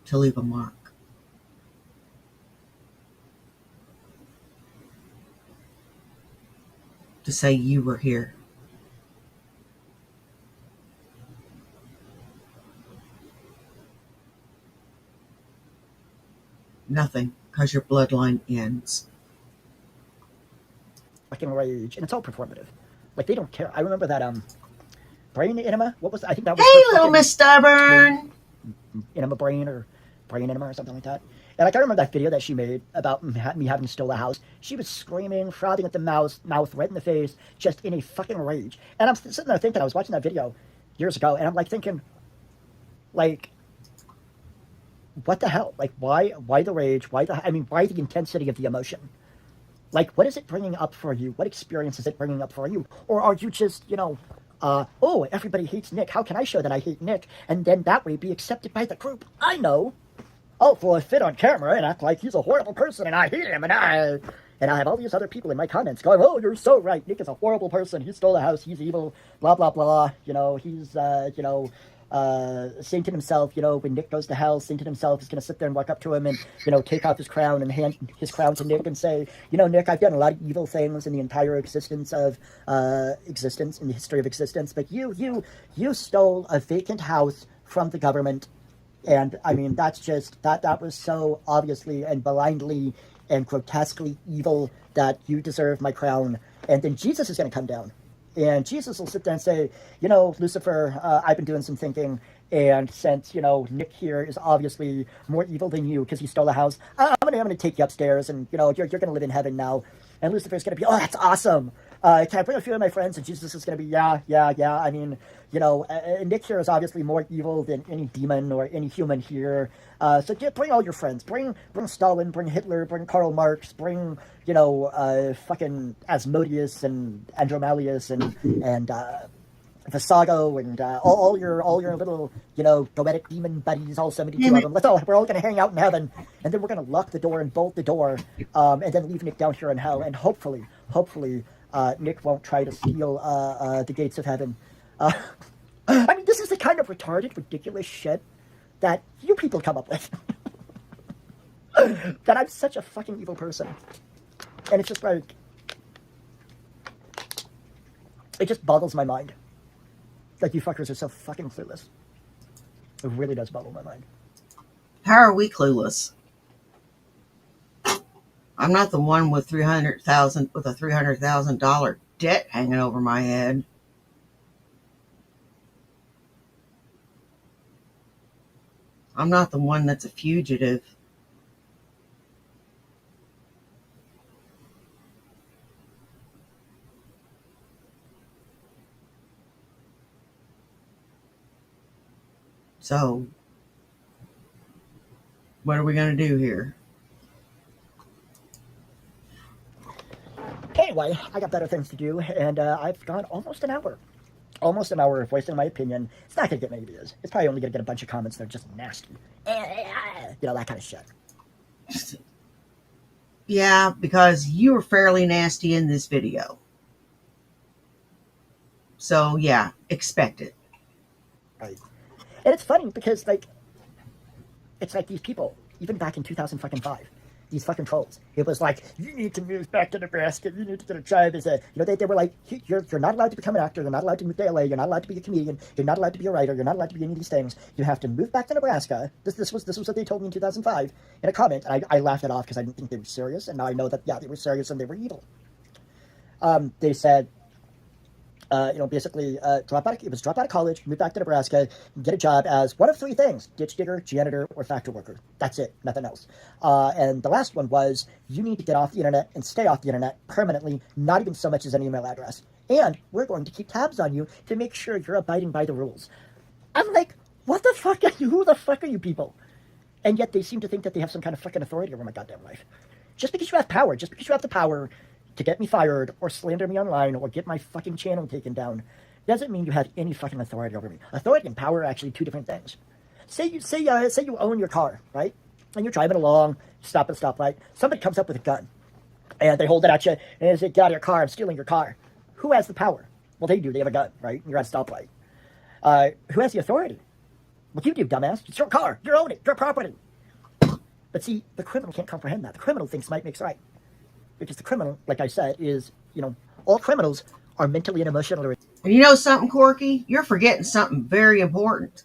to leave a mark? To say you were here. Nothing, because your bloodline ends. fucking rage, and it's all performative. Like, they don't care. I remember that, brain enema? What was I think that was Hey, little Miss Stubborn! Enema brain or brain enema or something like that. And like I remember that video that she made about me having to steal the house. She was screaming, frothing at the mouth right in the face, just in a fucking rage. And I'm sitting there thinking, I was watching that video years ago, and I'm like thinking, like, what the hell? Like, why the rage? Why the intensity of the emotion? Like, what is it bringing up for you? What experience is it bringing up for you? Or are you just, oh, everybody hates Nick. How can I show that I hate Nick? And then that way be accepted by the group. I know. I'll throw a fit on camera and act like he's a horrible person and I hate him and I have all these other people in my comments going, oh, you're so right. Nick is a horrible person. He stole the house. He's evil. Blah, blah, blah. He's, Satan himself, when Nick goes to hell, Satan himself is going to sit there and walk up to him and, take off his crown and hand his crown to Nick and say, Nick, I've done a lot of evil things in the entire existence in the history of existence, but you stole a vacant house from the government. And, I mean, that's just, that was so obviously and blindly and grotesquely evil that you deserve my crown. And then Jesus is going to come down. And Jesus will sit there and say, Lucifer, I've been doing some thinking, and since, Nick here is obviously more evil than you because he stole a house, I'm gonna take you upstairs, and, you're going to live in heaven now. And Lucifer's going to be, oh, that's awesome. Can I bring a few of my friends? And Jesus is going to be, yeah. I mean, Nick here is obviously more evil than any demon or any human here. So bring all your friends. Bring Stalin, bring Hitler, bring Karl Marx, bring, fucking Asmodeus and Andromalius and Visago and all your little, goetic demon buddies, all 72 of them. We're all going to hang out in heaven, and then we're going to lock the door and bolt the door, and then leave Nick down here in hell, and hopefully, Nick won't try to steal the gates of heaven. I mean, this is the kind of retarded, ridiculous shit that you people come up with. That I'm such a fucking evil person. And it's just like, it just boggles my mind. Like, you fuckers are so fucking clueless. It really does boggle my mind. How are we clueless? I'm not the one with $300,000 debt hanging over my head. I'm not the one that's a fugitive. So, what are we going to do here? Anyway, I got better things to do, and I've gone almost an hour. Almost an hour of voicing my opinion. It's not going to get many views. It's probably only going to get a bunch of comments that are just nasty. You know, that kind of shit. Yeah, because you were fairly nasty in this video. So, yeah, expect it. Right. And it's funny because, like, it's like these people, even back in 2005, these fucking trolls. It was like, you need to move back to Nebraska. You need to get a job as a, you know, they were like, you're not allowed to become an actor. You're not allowed to move to LA. You're not allowed to be a comedian. You're not allowed to be a writer. You're not allowed to be any of these things. You have to move back to Nebraska. This was what they told me in 2005 in a comment. And I laughed it off because I didn't think they were serious. And now I know that, yeah, they were serious and they were evil. They said, basically drop out of college, move back to Nebraska, get a job as one of three things: ditch digger, janitor, or factory worker. That's it, nothing else. And the last one was, you need to get off the internet and stay off the internet permanently, not even so much as an email address. And we're going to keep tabs on you to make sure you're abiding by the rules. I'm like, what the fuck are you? Who the fuck are you people? And yet they seem to think that they have some kind of fucking authority over my goddamn life. Just because you have power, just because you have the power to get me fired or slander me online or get my fucking channel taken down doesn't mean you have any fucking authority over me. Authority and power are actually two different things. Say you own your car, right? And you're driving along, stop at a stoplight. Somebody comes up with a gun, and they hold it at you, and they say, "Get out of your car! I'm stealing your car." Who has the power? Well, they do. They have a gun, right? And you're at a stoplight. Who has the authority? Well, you do, dumbass. It's your car. You own it. Your property. But see, the criminal can't comprehend that. The criminal thinks might makes right. Because the criminal, like I said, is, all criminals are mentally and emotionally. And you know something, Corky? You're forgetting something very important.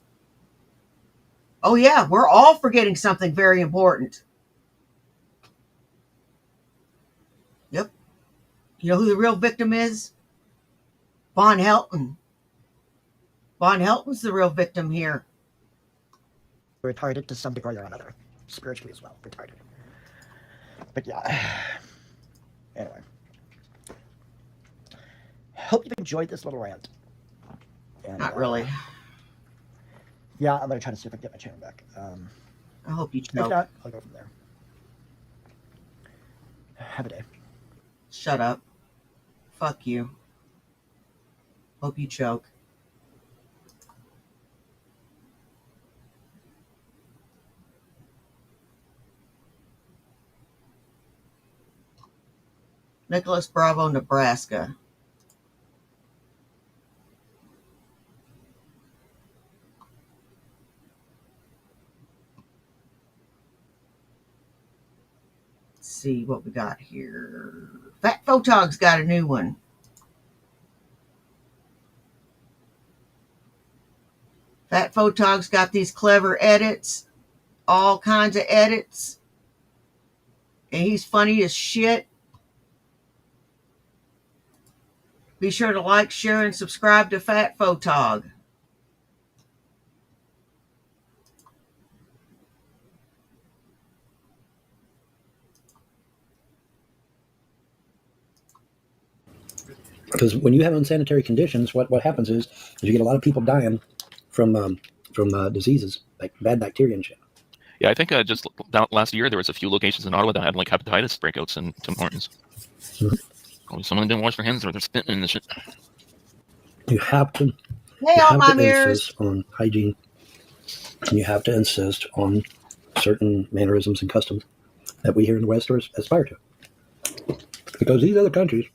Oh, yeah, we're all forgetting something very important. Yep. You know who the real victim is? Von Helton. Von Helton's the real victim here. Retarded to some degree or another. Spiritually as well, retarded. But yeah. Anyway. Hope you've enjoyed this little rant. And, Not really. Yeah, I'm going to try to see if I can get my channel back. I hope you If choke. not, I'll go from there. Have a day. Shut up. Fuck you. Hope you choke. Nicholas Bravo, Nebraska. Let's see what we got here. Fat Photog's got a new one. Fat Photog's got these clever edits. All kinds of edits. And he's funny as shit. Be sure to like, share, and subscribe to Fat Photog. Because when you have unsanitary conditions, what happens is you get a lot of people dying from diseases like bad bacteria and shit. Yeah, I think just last year there was a few locations in Ottawa that had like hepatitis breakouts in Tim Hortons. Mm-hmm. Probably someone didn't wash their hands or they're spitting in the shit. You have to, Hey, all my mirrors. insist on hygiene. And you have to insist on certain mannerisms and customs that we here in the West aspire to. Because these other countries,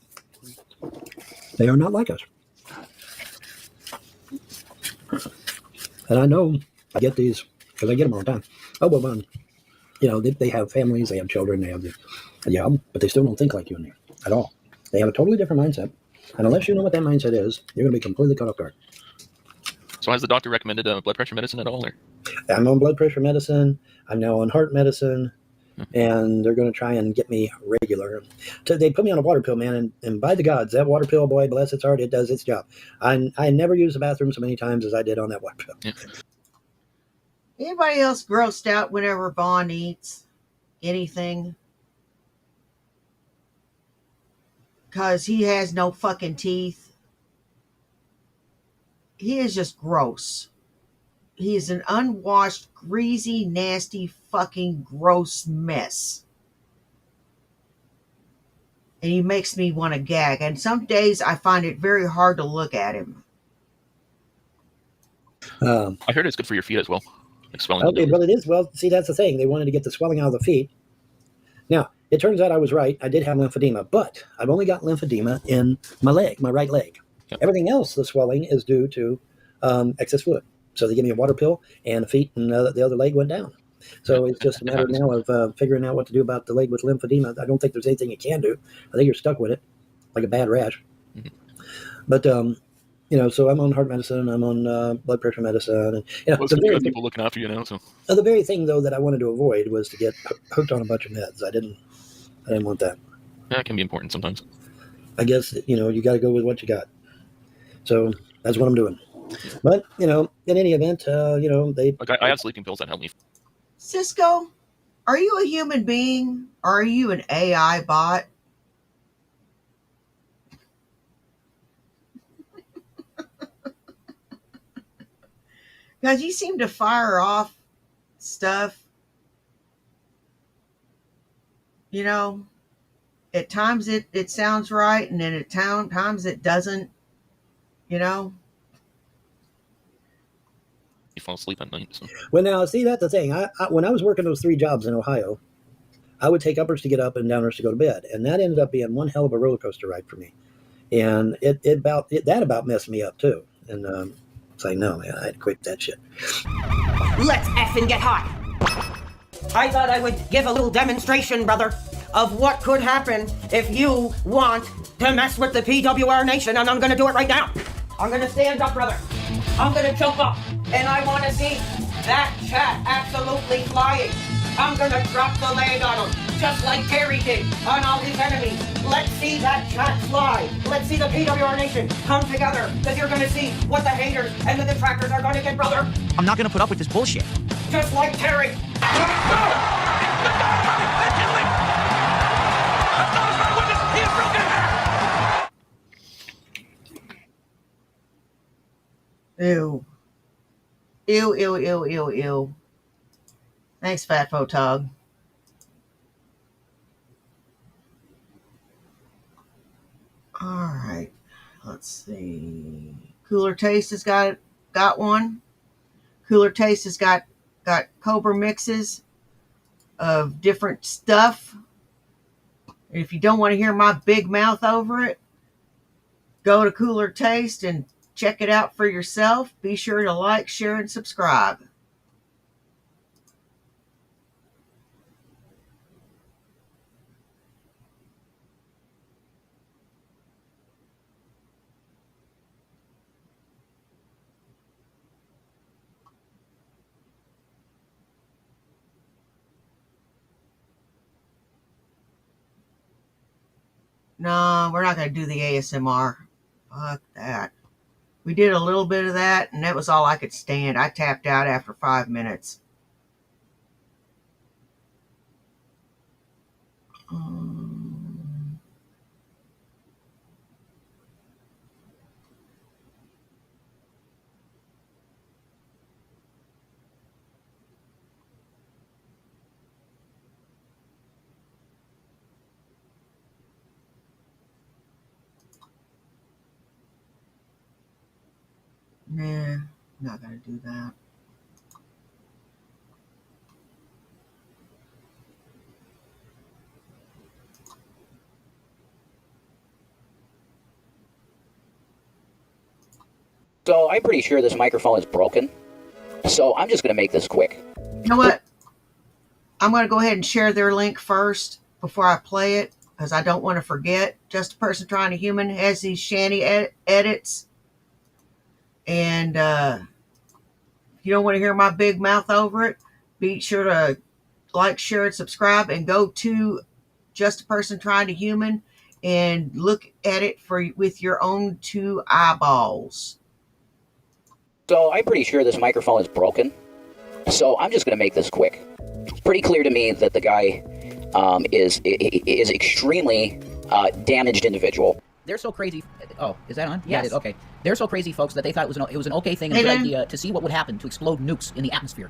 they are not like us. And I know I get these, because I get them all the time. Oh, well, they have families, they have children, they have but they still don't think like you and me at all. They have a totally different mindset. And unless you know what that mindset is, you're going to be completely caught off guard. So has the doctor recommended blood pressure medicine at all? Or? I'm on blood pressure medicine. I'm now on heart medicine. and they're going to try and get me regular. So they put me on a water pill, man, and by the gods, that water pill, boy, bless its heart, it does its job. I never use the bathroom so many times as I did on that water pill. Yeah. Anybody else grossed out whenever Vaughn eats anything? Because he has no fucking teeth. He is just gross. He is an unwashed, greasy, nasty, fucking gross mess. And he makes me want to gag. And some days I find it very hard to look at him. I heard it's good for your feet as well. Like swelling. Okay, well, it is. Well, see, that's the thing. They wanted to get the swelling out of the feet. Now, it turns out I was right. I did have lymphedema, but I've only got lymphedema in my leg, my right leg. Yep. Everything else, the swelling is due to excess fluid. So they give me a water pill, and the feet and the other leg went down. So it's just a matter now of figuring out what to do about the leg with lymphedema. I don't think there's anything you can do. I think you're stuck with it, like a bad rash. Mm-hmm. But so I'm on heart medicine. I'm on blood pressure medicine, and well, so you got people looking after you now. So the very thing though that I wanted to avoid was to get hooked on a bunch of meds. I didn't want that. Yeah, it can be important sometimes. I guess you got to go with what you got. So that's what I'm doing. But in any event, they like I have sleeping pills that help me. Cisco, are you a human being or are you an AI bot? Because you seem to fire off stuff, at times it sounds right, and then at times it doesn't, You fall asleep at night. So. Well, now, see, that's the thing. I when I was working those 3 jobs in Ohio, I would take uppers to get up and downers to go to bed. And that ended up being one hell of a roller coaster ride for me. And that about messed me up, too. And it's like, no, man, I had to quit that shit. Let's effing get high. I thought I would give a little demonstration, brother, of what could happen if you want to mess with the PWR Nation, and I'm going to do it right now. I'm going to stand up, brother. I'm going to jump up, and I want to see that chat absolutely flying. I'm going to drop the leg on him, just like Terry did on all his enemies. Let's see that chat fly. Let's see the PWR Nation come together, because you're going to see what the haters and the detractors are going to get, brother. I'm not going to put up with this bullshit. Just like Terry. Ew. Ew, ew, ew, ew, ew. Thanks, Fat Photog. All right. Let's see. Cooler Taste has got one. Cooler Taste has got Cobra mixes of different stuff. If you don't want to hear my big mouth over it, go to Cooler Taste and check it out for yourself. Be sure to like, share, and subscribe. No, we're not going to do the ASMR. Fuck that. We did a little bit of that, and that was all I could stand. I tapped out after 5 minutes. Nah, not going to do that. So I'm pretty sure this microphone is broken. So I'm just going to make this quick. You know what? I'm going to go ahead and share their link first before I play it, because I don't want to forget. Just a Person Trying to Human has these shanty edits. And if you don't want to hear my big mouth over it, be sure to like, share, and subscribe, and go to Just a Person Trying to Human and look at it with your own two eyeballs. So I'm pretty sure this microphone is broken. So I'm just going to make this quick. It's pretty clear to me that the guy is extremely damaged individual. They're so crazy. Oh, is that on? Yes. Yeah, it is. Okay. They're so crazy, folks, that they thought it was an okay thing and a good idea to see what would happen to explode nukes in the atmosphere.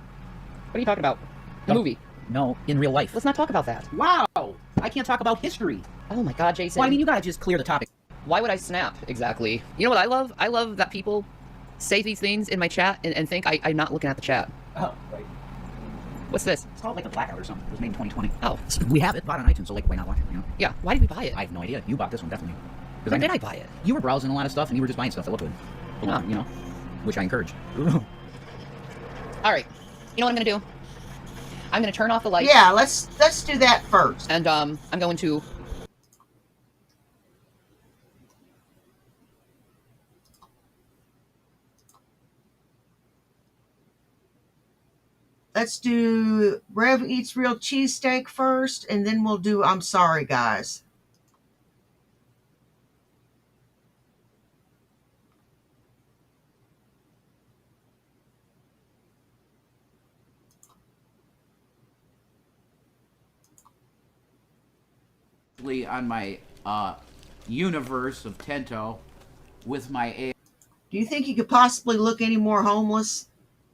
What are you talking about? The movie. No, in real life. Let's not talk about that. Wow! I can't talk about history. Oh my God, Jason. Well, I mean, you gotta just clear the topic. Why would I snap? Exactly. You know what I love? I love that people say these things in my chat and think I'm not looking at the chat. Oh, right. What's this? It's called like a blackout or something. It was made in 2020. Oh. We have it. Bought on iTunes, so like, why not watch it, you know? Yeah, why did we buy it? I have no idea. You bought this one, definitely. When did I buy it? You were browsing a lot of stuff, and you were just buying stuff that looked good. Oh. You know? Which I encourage. All right. You know what I'm going to do? I'm going to turn off the lights. Yeah, let's do that first. And I'm going to... Let's do Rev Eats Real Cheesesteak first, and then we'll do I'm Sorry, Guys. On my universe of Tento with my A. Do you think you could possibly look any more homeless?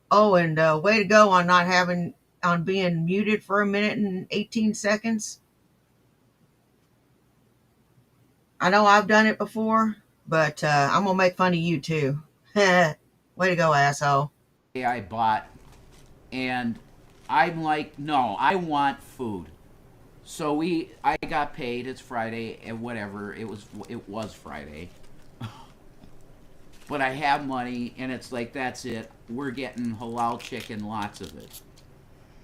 Oh, and way to go on being muted for a minute and 18 seconds. I know I've done it before, but I'm going to make fun of you too. Way to go, asshole. I bought, and I'm like, no, I want food. So I got paid. It's Friday and whatever. It was Friday. But I have money, and it's like, that's it. We're getting halal chicken, lots of it.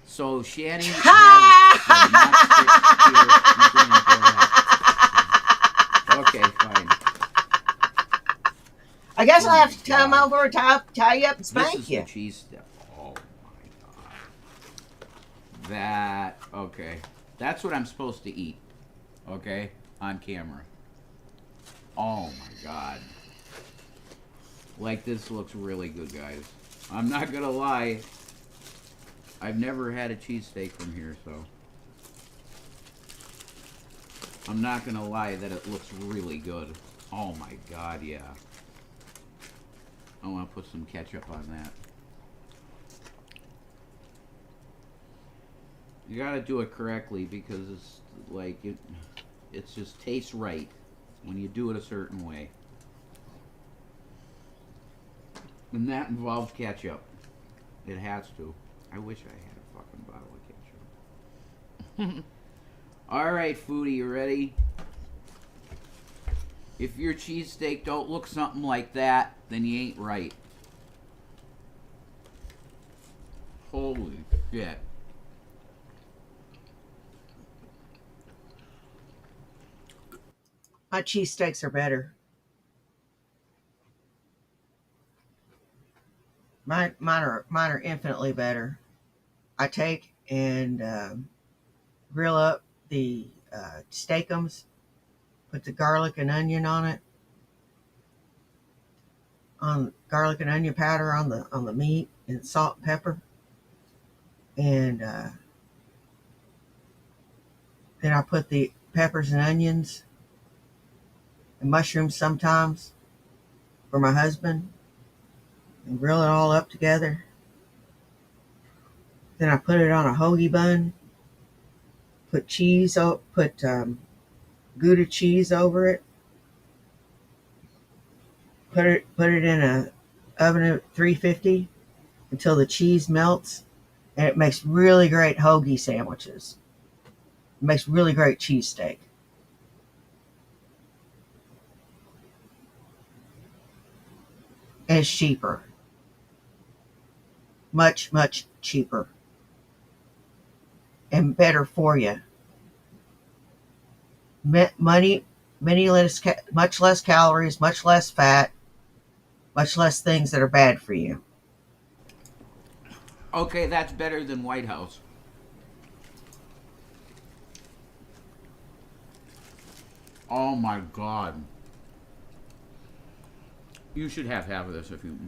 So Shanny has okay, fine. I guess I'll have to come over and tie you up and spank This is you. the cheese step. Oh my God. That, okay. That's what I'm supposed to eat. Okay? On camera. Oh my God. Like, this looks really good, guys. I'm not gonna lie. I've never had a cheesesteak from here, so I'm not gonna lie that it looks really good. Oh my God, yeah. I want to put some ketchup on that. You gotta do it correctly because it's like it just tastes right when you do it a certain way. And that involves ketchup. It has to. I wish I had a fucking bottle of ketchup. Alright, foodie, you ready? If your cheesesteak don't look something like that, then you ain't right. Holy shit. My cheesesteaks are better. Mine are infinitely better. I take and grill up the steakums, put the garlic and onion on it, on garlic and onion powder on the meat, and salt and pepper, and then I put the peppers and onions and mushrooms sometimes for my husband, and grill it all up together. Then I put it on a hoagie bun, put cheese, put Gouda cheese over it, put it in a oven at 350 until the cheese melts, and it makes really great hoagie sandwiches. It makes really great cheesesteak. And it's cheaper. Much, much cheaper. And better for you. Much less calories, much less fat, much less things that are bad for you. Okay, that's better than White House. Oh my god. You should have half of this if you.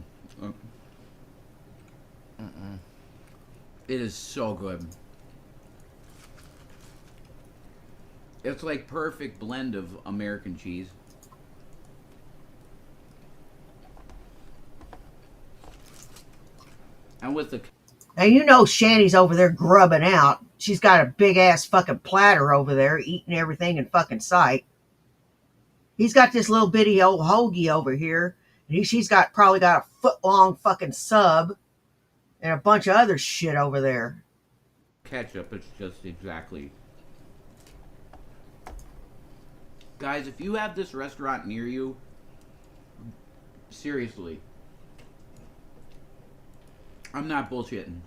It is so good. It's like perfect blend of American cheese. And with the Now you know Shanny's over there grubbing out. She's got a big ass fucking platter over there eating everything in fucking sight. He's got this little bitty old hoagie over here. And she's probably got a foot long fucking sub and a bunch of other shit over there. ketchup, it's just exactly. Guys, if you have this restaurant near you, seriously, I'm not bullshitting.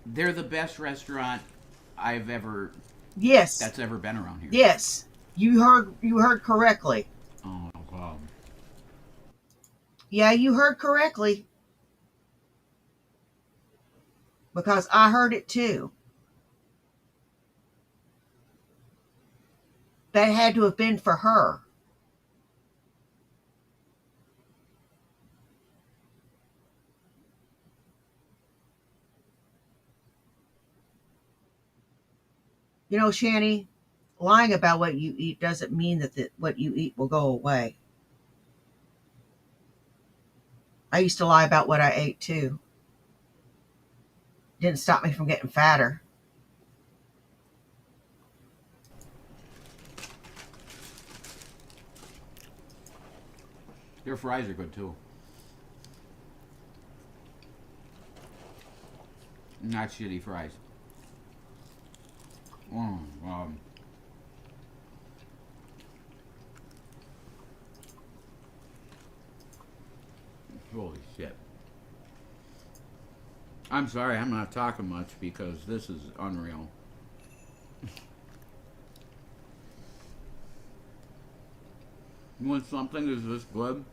They're the best restaurant I've ever. Yes. That's ever been around here. Yes. You heard correctly. Oh God. Yeah, you heard correctly. Because I heard it too. That had to have been for her. You know, Shanny, lying about what you eat doesn't mean that what you eat will go away. I used to lie about what I ate too. Didn't stop me from getting fatter. Their fries are good too. Not shitty fries. Holy shit. I'm sorry, I'm not talking much because this is unreal. When something is this good,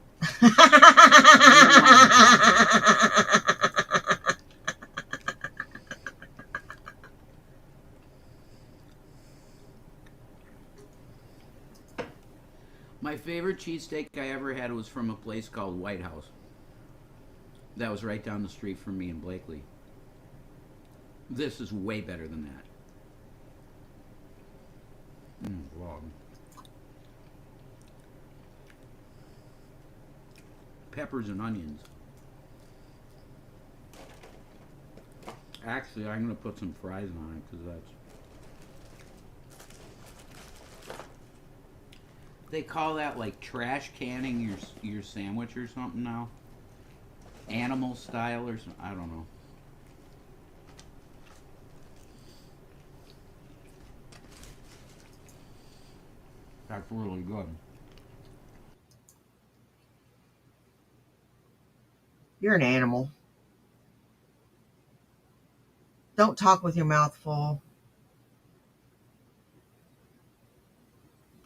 my favorite cheesesteak I ever had was from a place called White House. That was right down the street from me in Blakely. This is way better than that. Wow. Peppers and onions. Actually, I'm going to put some fries on it because that's... They call that like trash canning your sandwich or something now. Animal style or something. I don't know. That's really good. You're an animal. Don't talk with your mouth full.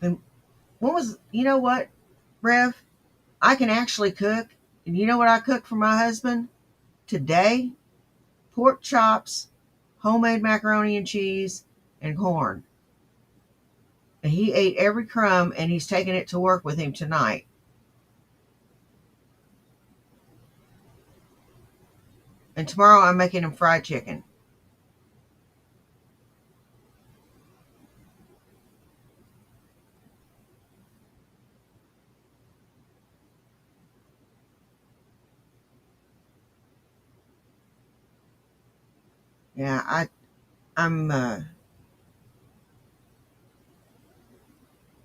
And you know what, Rev? I can actually cook. And you know what I cooked for my husband today? Pork chops, homemade macaroni and cheese, and corn. And he ate every crumb and he's taking it to work with him tonight. And tomorrow I'm making him fried chicken. Yeah, I'm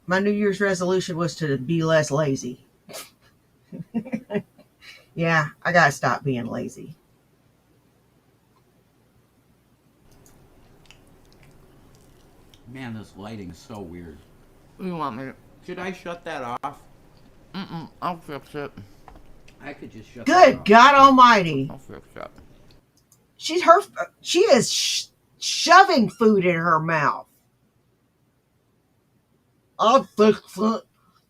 my New Year's resolution was to be less lazy. Yeah, I gotta stop being lazy. Man, this lighting is so weird. You want me to? Should I shut that off? I'll fix it. I could just shut that Good off. God Almighty! I'll fix it. She is shoving food in her mouth. I'll fix it.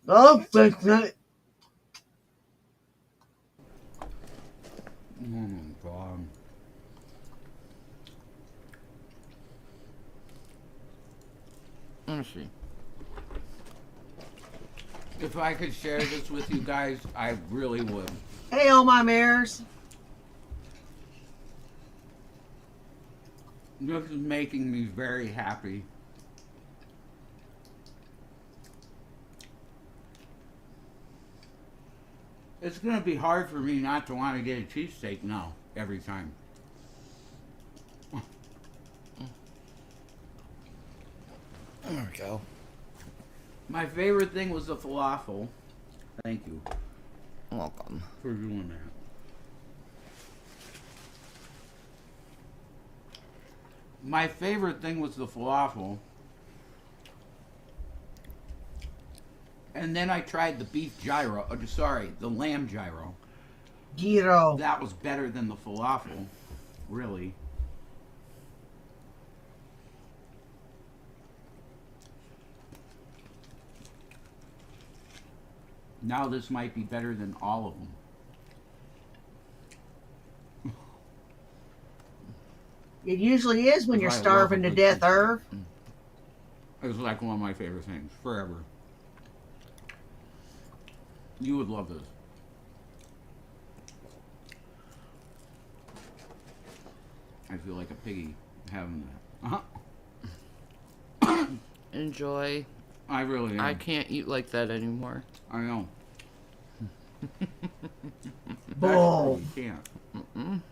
I'll fix it. Oh my God. Honestly. If I could share this with you guys, I really would. Hey, all my mares. This is making me very happy. It's going to be hard for me not to want to get a cheesesteak now, every time. There we go. My favorite thing was the falafel. Thank you Welcome. for doing that. My favorite thing was the falafel. And then I tried the beef gyro. The lamb gyro. Gyro. That was better than the falafel, really. Now this might be better than all of them. It usually is when you're starving to death, Irv. It's like one of my favorite things, forever. You would love this. I feel like a piggy having that. Enjoy. I really am. I can't eat like that anymore. I know. Bull. You can't.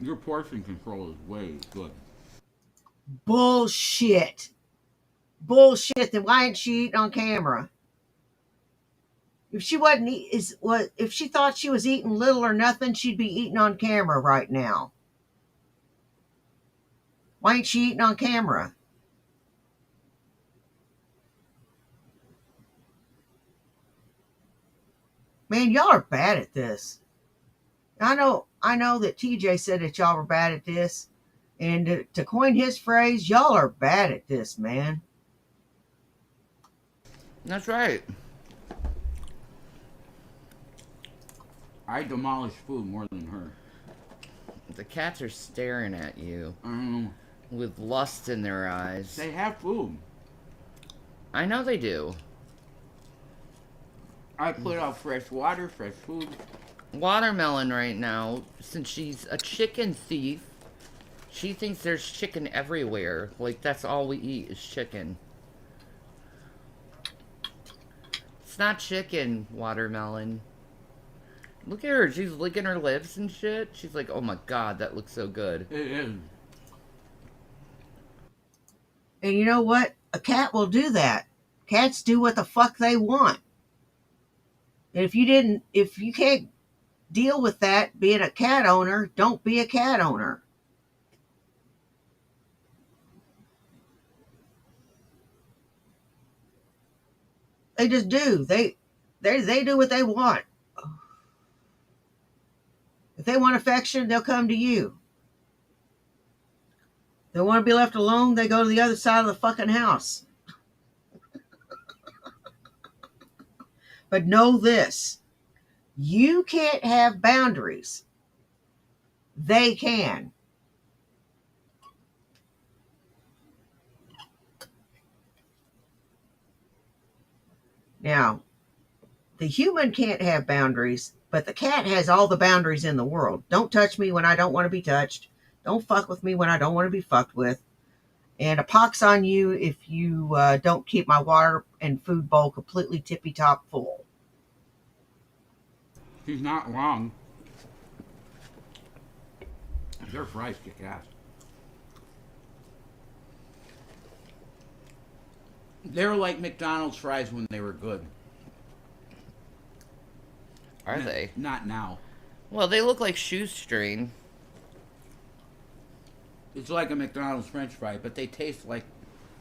Your portion control is way good. Bullshit. Bullshit. Then why ain't she eating on camera? If she wasn't, if she thought she was eating little or nothing, she'd be eating on camera right now. Why ain't she eating on camera? Man, y'all are bad at this. I know that TJ said that y'all were bad at this. And to coin his phrase, y'all are bad at this, man. That's right. I demolish food more than her. The cats are staring at you I don't know. with lust in their eyes. They have food. I know they do. I put out fresh water, fresh food. Watermelon right now, since she's a chicken thief, she thinks there's chicken everywhere. Like, that's all we eat is chicken. It's not chicken, Watermelon. Look at her. She's licking her lips and shit. She's like, oh my god, that looks so good. It is. And you know what? A cat will do that. Cats do what the fuck they want. And if you can't deal with that being a cat owner, don't be a cat owner. They just do. They do what they want. If they want affection, they'll come to you. They want to be left alone, they go to the other side of the fucking house. But know this. You can't have boundaries. They can. Now, the human can't have boundaries, but the cat has all the boundaries in the world. Don't touch me when I don't want to be touched. Don't fuck with me when I don't want to be fucked with. And a pox on you if you don't keep my water and food bowl completely tippy-top full. She's not wrong. Their fries kick ass. They're like McDonald's fries when they were good. Are they? Not now. Well, they look like shoestring. It's like a McDonald's French fry, but they taste like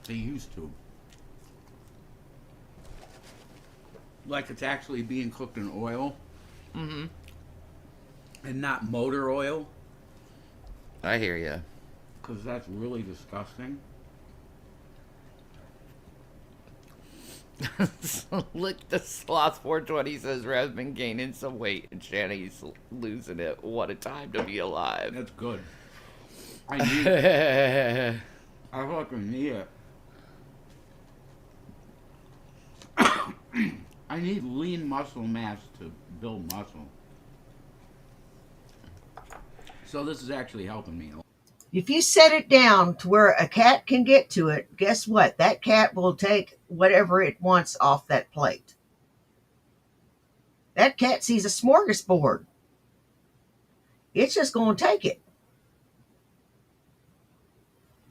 they used to. Like it's actually being cooked in oil. Mm-hmm. And not motor oil. I hear ya. Because that's really disgusting. Look, the Sloth 420 says Rev's been gaining some weight and Shanny's losing it. What a time to be alive. That's good. I need it. I fucking need it. I need lean muscle mass to build muscle. So this is actually helping me a lot. If you set it down to where a cat can get to it, guess what? That cat will take whatever it wants off that plate. That cat sees a smorgasbord. It's just going to take it.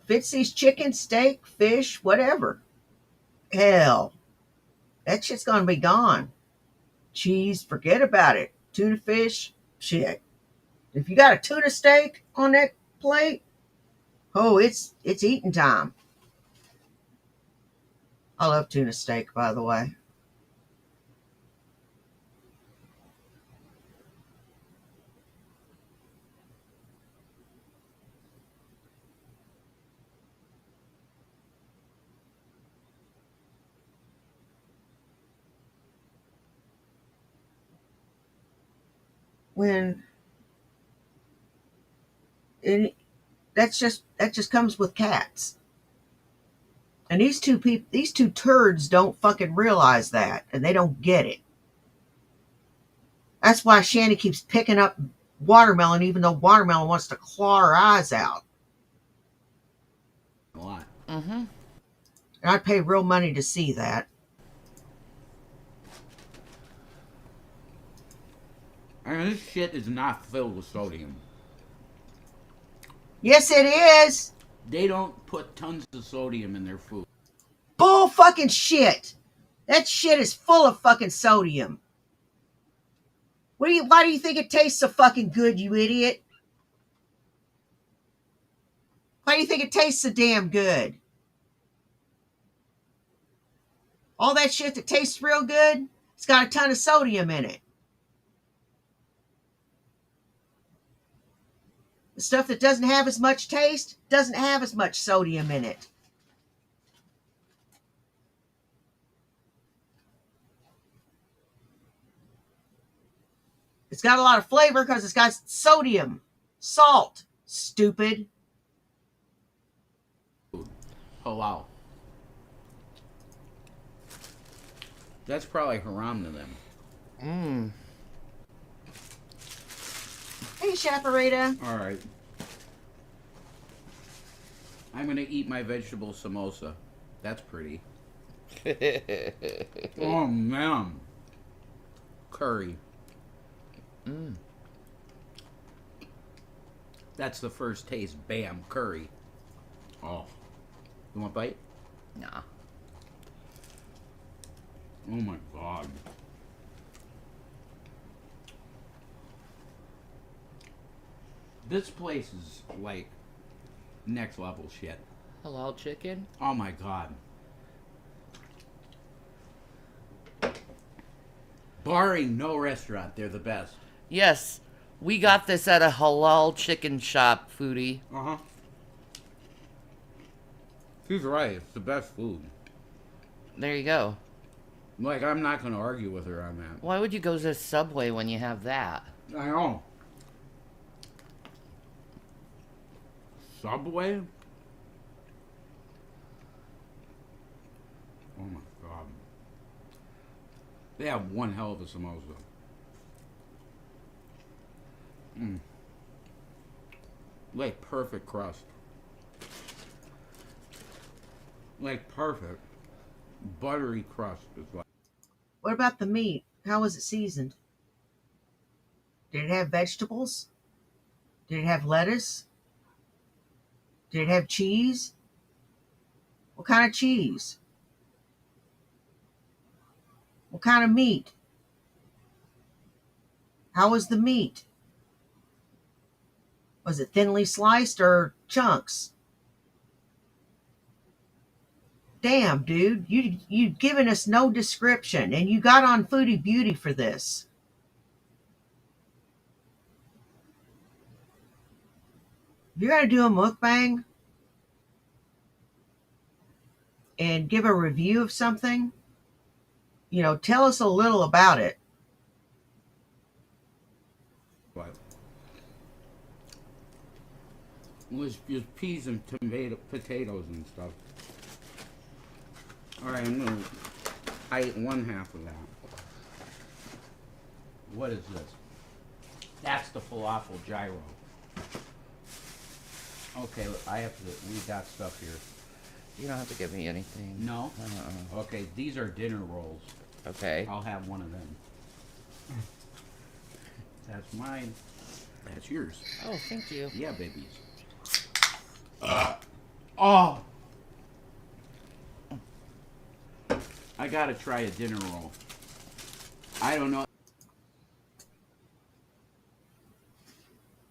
If it sees chicken, steak, fish, whatever, hell, that shit's going to be gone. Cheese, forget about it. Tuna fish, shit. If you got a tuna steak on that plate, oh, it's eating time. I love tuna steak, by the way. When that just comes with cats. And these two turds don't fucking realize that, and they don't get it. That's why Shanny keeps picking up Watermelon, even though Watermelon wants to claw her eyes out. A lot. Mm-hmm. And I'd pay real money to see that. And this shit is not filled with sodium. Yes, it is. They don't put tons of sodium in their food. Bull fucking shit. That shit is full of fucking sodium. Why do you think it tastes so fucking good, you idiot? Why do you think it tastes so damn good? All that shit that tastes real good, it's got a ton of sodium in it. The stuff that doesn't have as much taste doesn't have as much sodium in it. It's got a lot of flavor because it's got sodium, salt, stupid. Halal. That's probably haram to them. Mmm. Hey, Chaparita. Alright. I'm gonna eat my vegetable samosa. That's pretty. Oh, man. Curry. Mm. That's the first taste. Bam. Curry. Oh. You want a bite? Nah. Oh, my God. This place is, like, next level shit. Halal chicken? Oh, my God. Barring no restaurant, they're the best. Yes. We got this at a halal chicken shop, foodie. Uh-huh. She's right. It's the best food. There you go. Like, I'm not going to argue with her on that. Why would you go to Subway when you have that? I know. Subway? Oh my God. They have one hell of a samosa. Mm. Like perfect crust. Like perfect. Buttery crust is like. What about the meat? How was it seasoned? Did it have vegetables? Did it have lettuce? Did it have cheese? What kind of cheese? What kind of meat? How was the meat? Was it thinly sliced or chunks? Damn, dude, you've given us no description, and you got on Foodie Beauty for this. If you're going to do a mukbang and give a review of something, you know, tell us a little about it. What? It was just peas and potatoes and stuff. Alright, I ate one half of that. What is this? That's the falafel gyro. Okay, I have to. We got stuff here. You don't have to give me anything. No. Okay, these are dinner rolls. Okay. I'll have one of them. That's mine. That's yours. Oh, thank you. Yeah, babies. Oh! I gotta try a dinner roll. I don't know.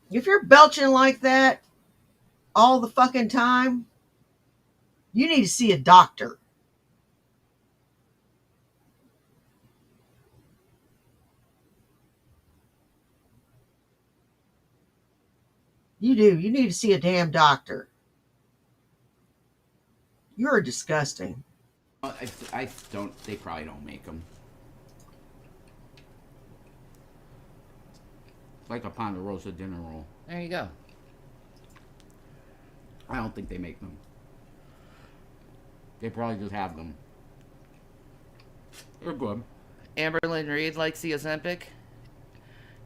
If you're belching like that all the fucking time, you need to see a doctor. You do. You need to see a damn doctor. You're disgusting. I don't. They probably don't make them. Like a Ponderosa dinner roll. There you go. I don't think they make them. They probably just have them. They're good. Amberlynn Reed likes the Ozempic.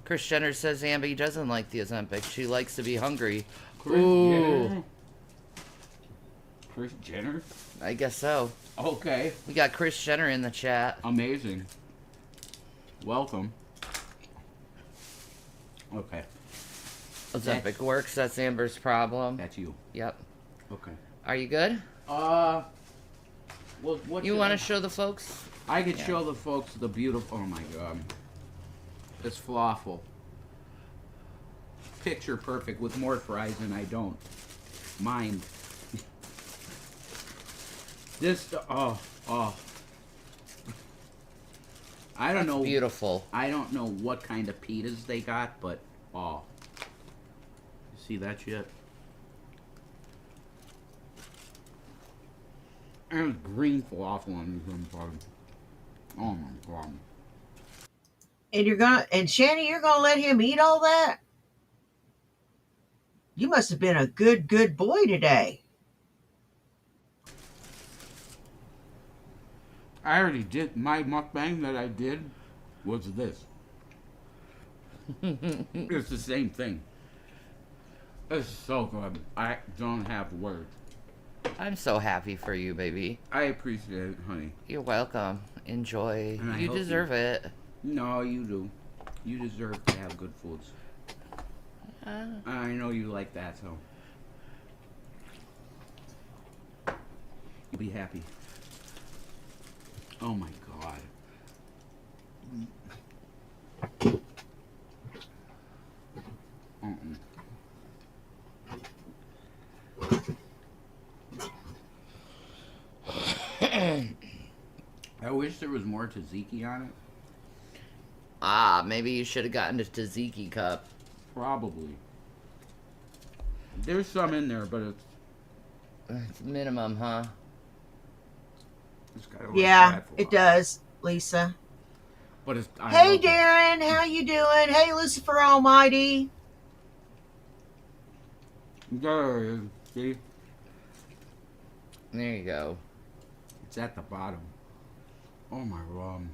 Kris Jenner says Amby doesn't like the Ozempic. She likes to be hungry. Ooh. Kris Jenner? I guess so. Okay. We got Kris Jenner in the chat. Amazing. Welcome. Okay. Ozempic works. That's Amber's problem. That's you. Yep. Okay. Are you good? Well, what You want to show the folks? I could show the folks the beautiful. Oh my god. It's falafel. Picture perfect with more fries than I don't mind. This, I don't know. Beautiful. I don't know what kind of pitas they got, but you see that shit? There's green falafel on these ones. Oh my god. And Shanny, you're gonna let him eat all that? You must have been a good boy today. I already did my mukbang that I did was this. It's the same thing. It's so good. I don't have words. I'm so happy for you, baby. I appreciate it, honey. You're welcome. Enjoy. And I You hope deserve it. No, you do. You deserve to have good foods. I know you like that, so you'll be happy. Oh my god. I wish there was more tzatziki on it. Maybe you should have gotten a tzatziki cup. Probably. There's some in there, but It's minimum, huh? it's got a Yeah, it does, Lisa. But it's. Hey, Darren, how you doing? Hey, Lucifer Almighty. There it is. See? There you go. It's at the bottom. Oh my god.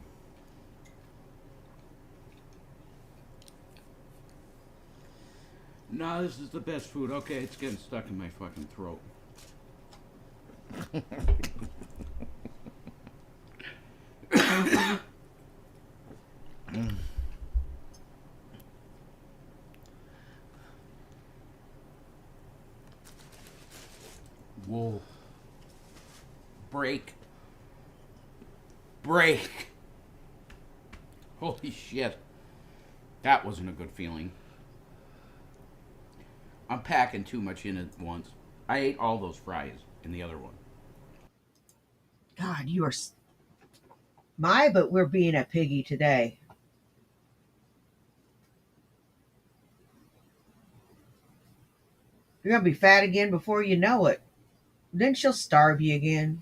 No, this is the best food. Okay, it's getting stuck in my fucking throat. Whoa. Break. Break. Holy shit. That wasn't a good feeling. I'm packing too much in at once. I ate all those fries in the other one. God, you are... but we're being a piggy today. You're going to be fat again before you know it. Then she'll starve you again.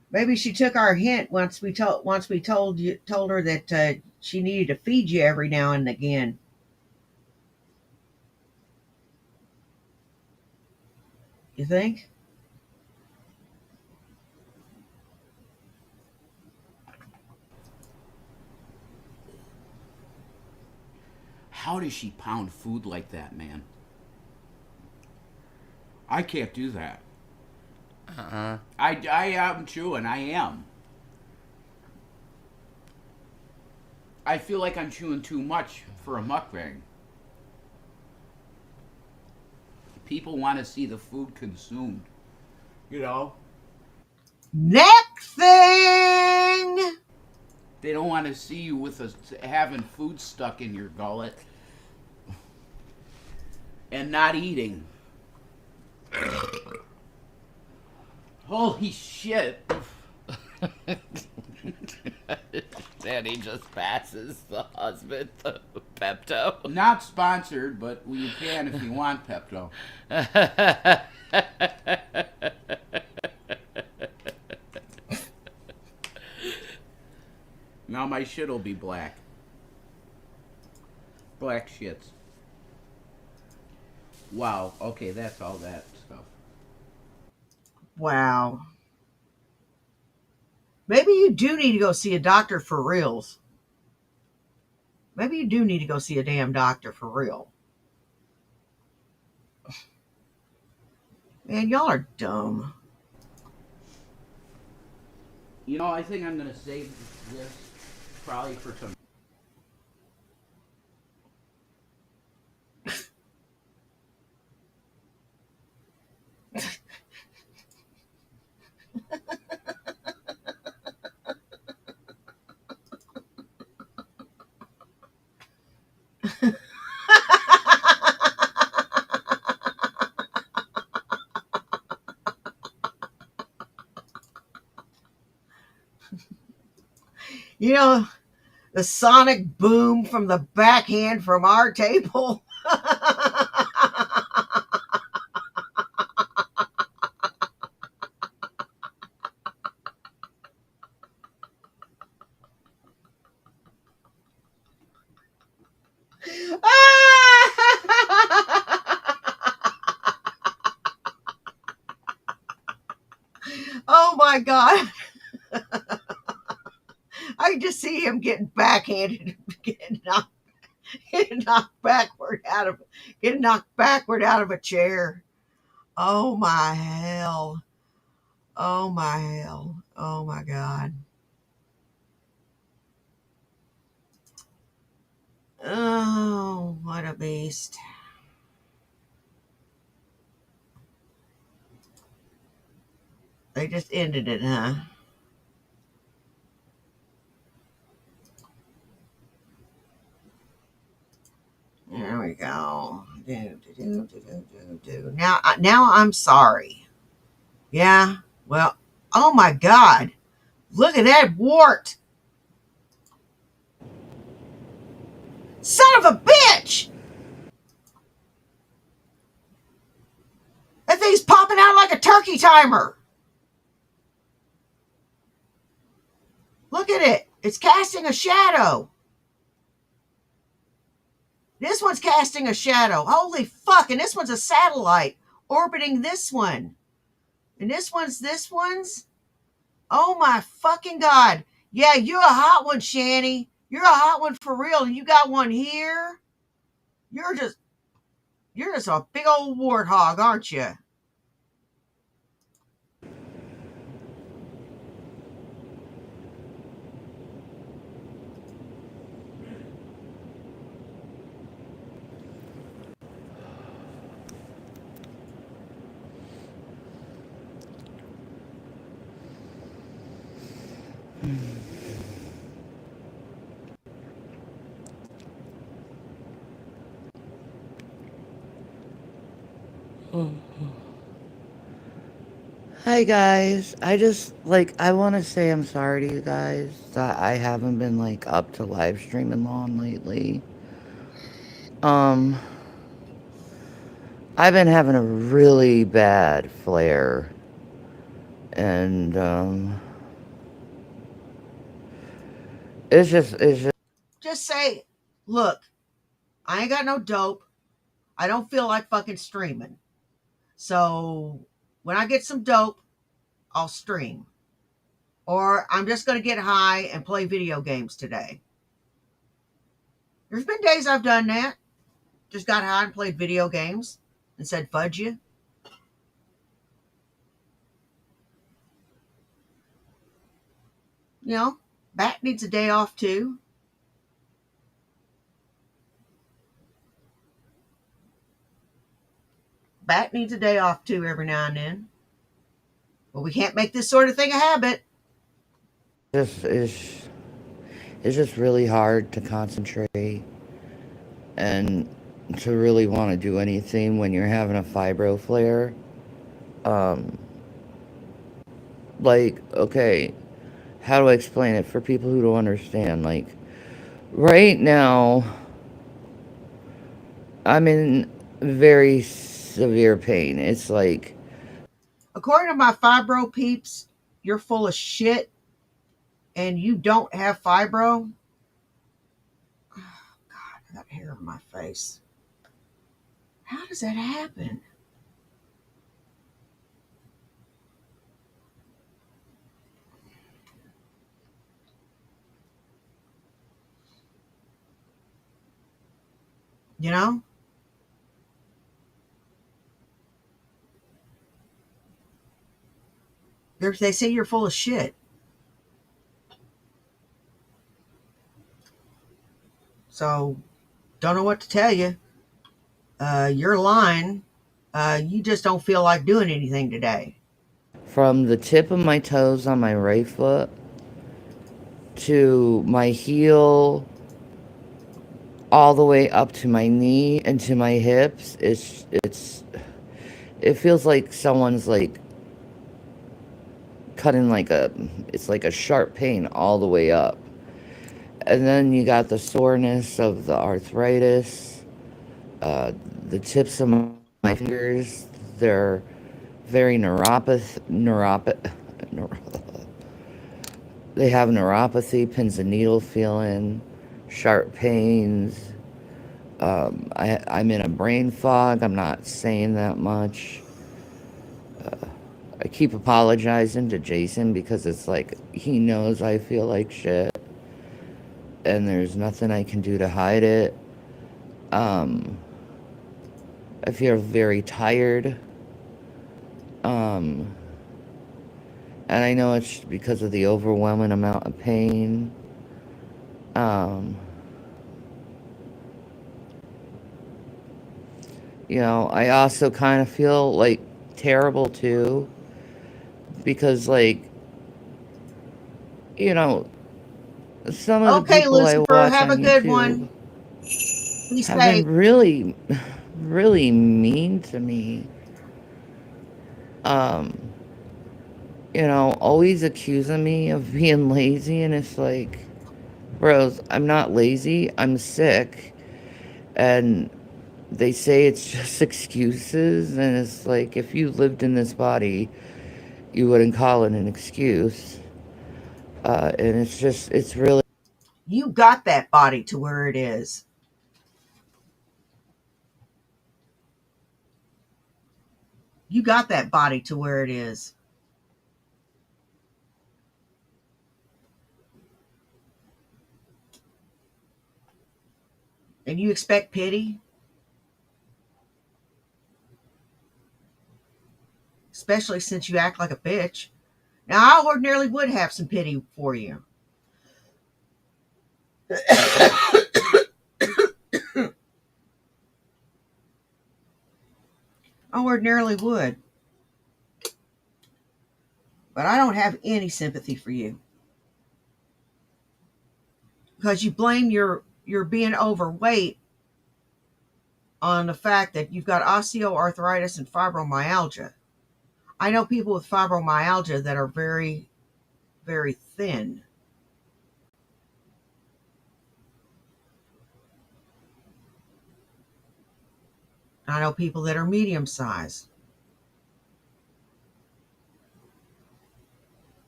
Maybe she took our hint once we told her that she needed to feed you every now and again. You think? How does she pound food like that, man? I can't do that. I am chewing. I am. I feel like I'm chewing too much for a mukbang. People want to see the food consumed. You know? Next thing! They don't want to see you with having food stuck in your gullet and not eating. Holy shit. Danny just passes the husband the Pepto. Not sponsored, but you can if you want Pepto. Now my shit'll be black. Black shits. Wow, okay, that's all that stuff. Wow. Maybe you do need to go see a doctor for reals. Maybe you do need to go see a damn doctor for real. Man, y'all are dumb. You know, I think I'm gonna save this probably for some. You know, the sonic boom from the backhand from our table. Oh my God. I can just see him getting backhanded, getting knocked backward out of a chair. Oh my hell. Oh my hell. Oh my God. Oh, what a beast. They just ended it, huh? There we go. Now I'm sorry. Yeah. Well, oh my God. Look at that wart. Son of a bitch. That thing's popping out like a turkey timer. Look at it. It's casting a shadow. This one's casting a shadow. Holy fuck. And this one's a satellite orbiting this one. And this one's. Oh my fucking God. Yeah, you're a hot one, Shanny. You're a hot one for real. And you got one here. You're just a big old warthog, aren't you? Hi guys, I want to say I'm sorry to you guys that I haven't been up to live streaming long lately. I've been having a really bad flare, and it's just Just say, look, I ain't got no dope. I don't feel like fucking streaming. So when I get some dope, I'll stream. Or I'm just going to get high and play video games today. There's been days I've done that. Just got high and played video games and said, fudge you. You know, Bat needs a day off too. Bat needs a day off too every now and then. But we can't make this sort of thing a habit. It's just really hard to concentrate and to really want to do anything when you're having a fibro flare. Like, okay, how do I explain it for people who don't understand? Like, right now, I'm in very severe pain. It's like, According to my fibro peeps, you're full of shit and you don't have fibro. Oh, God, I got hair on my face. How does that happen? You know? They say you're full of shit. So, don't know what to tell you. You're lying. You just don't feel like doing anything today. from the tip of my toes on my right foot to my heel all the way up to my knee and to my hips, it feels like someone's like cutting it's like a sharp pain all the way up. And then you got the soreness of the arthritis. The tips of my fingers, they're very they have neuropathy, pins and needle feeling, sharp pains. I'm in a brain fog. I'm not saying that much. I keep apologizing to Jason because it's like he knows I feel like shit. And there's nothing I can do to hide it. I feel very tired. And I know it's because of the overwhelming amount of pain. You know, I also kind of feel like terrible too. Because, like, you know, some of the Okay, people I Lucifer, watch have a on good YouTube one. Be have safe. been really, really mean to me. You know, always accusing me of being lazy, and it's like, bros, I'm not lazy, I'm sick. And they say it's just excuses, and it's like, if you lived in this body, you wouldn't call it an excuse. And it's really. You got that body to where it is. You got that body to where it is. And you expect pity? Especially since you act like a bitch. Now, I ordinarily would have some pity for you. I ordinarily would. But I don't have any sympathy for you. Because you blame your being overweight on the fact that you've got osteoarthritis and fibromyalgia. I know people with fibromyalgia that are very, very thin. I know people that are medium sized.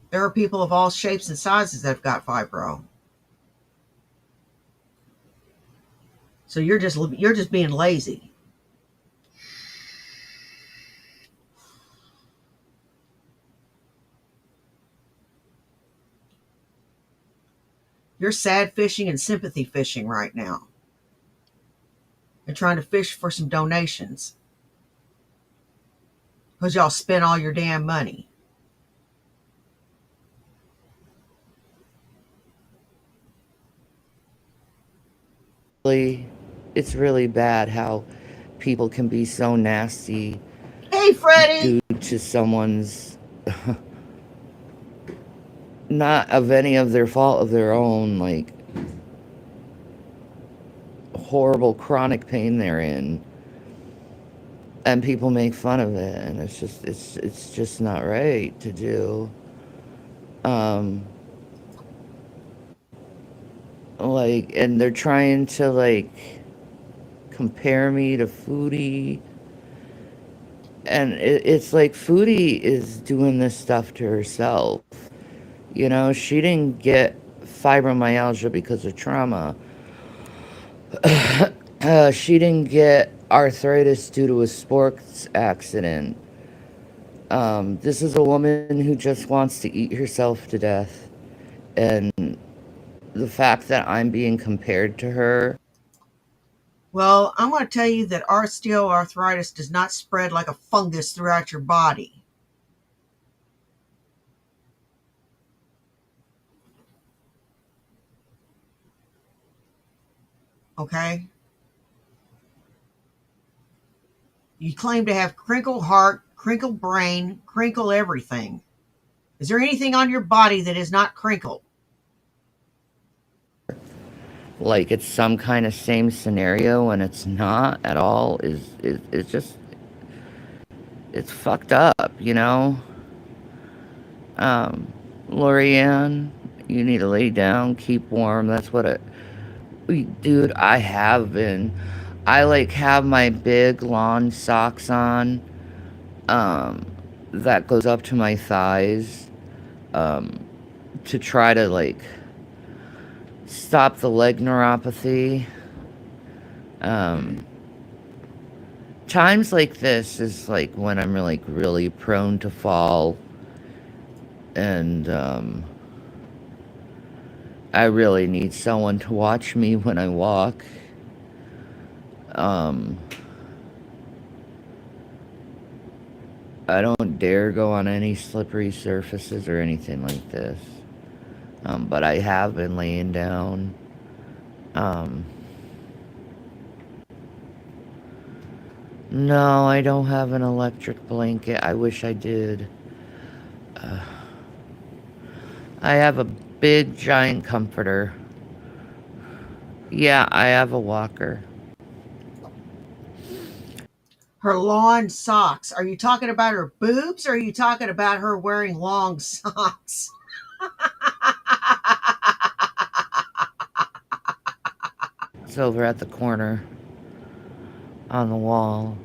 There are people of all shapes and sizes that have got fibro. So you're just being lazy. You're sad fishing and sympathy fishing right now. and trying to fish for some donations. Because y'all spent all your damn money. It's really bad how people can be so nasty Hey, Freddie! due to someone's not of any of their fault of their own, like horrible chronic pain they're in, and people make fun of it, and it's just not right to do. Like, and they're trying to like compare me to Foodie, and it's like Foodie is doing this stuff to herself. You know, she didn't get fibromyalgia because of trauma. She didn't get arthritis due to a sports accident. This is a woman who just wants to eat herself to death. And the fact that I'm being compared to her. Well, I'm going to tell you that osteoarthritis does not spread like a fungus throughout your body. Okay? You claim to have crinkle heart, crinkle brain, crinkle everything. Is there anything on your body that is not crinkled? Like it's some kind of same scenario and it's not at all it's just it's fucked up, you know? Lorianne, you need to lay down, keep warm. That's what it dude, I have been. I like have my big lawn socks on. That goes up to my thighs. To try to like stop the leg neuropathy. Times like this is like when I'm like really prone to fall, and I really need someone to watch me when I walk. I don't dare go on any slippery surfaces or anything like this. But I have been laying down. No, I don't have an electric blanket. I wish I did. I have a big giant comforter. Yeah, I have a walker. Her lawn socks. Are you talking about her boobs or are you talking about her wearing long socks? It's over at the corner on the wall.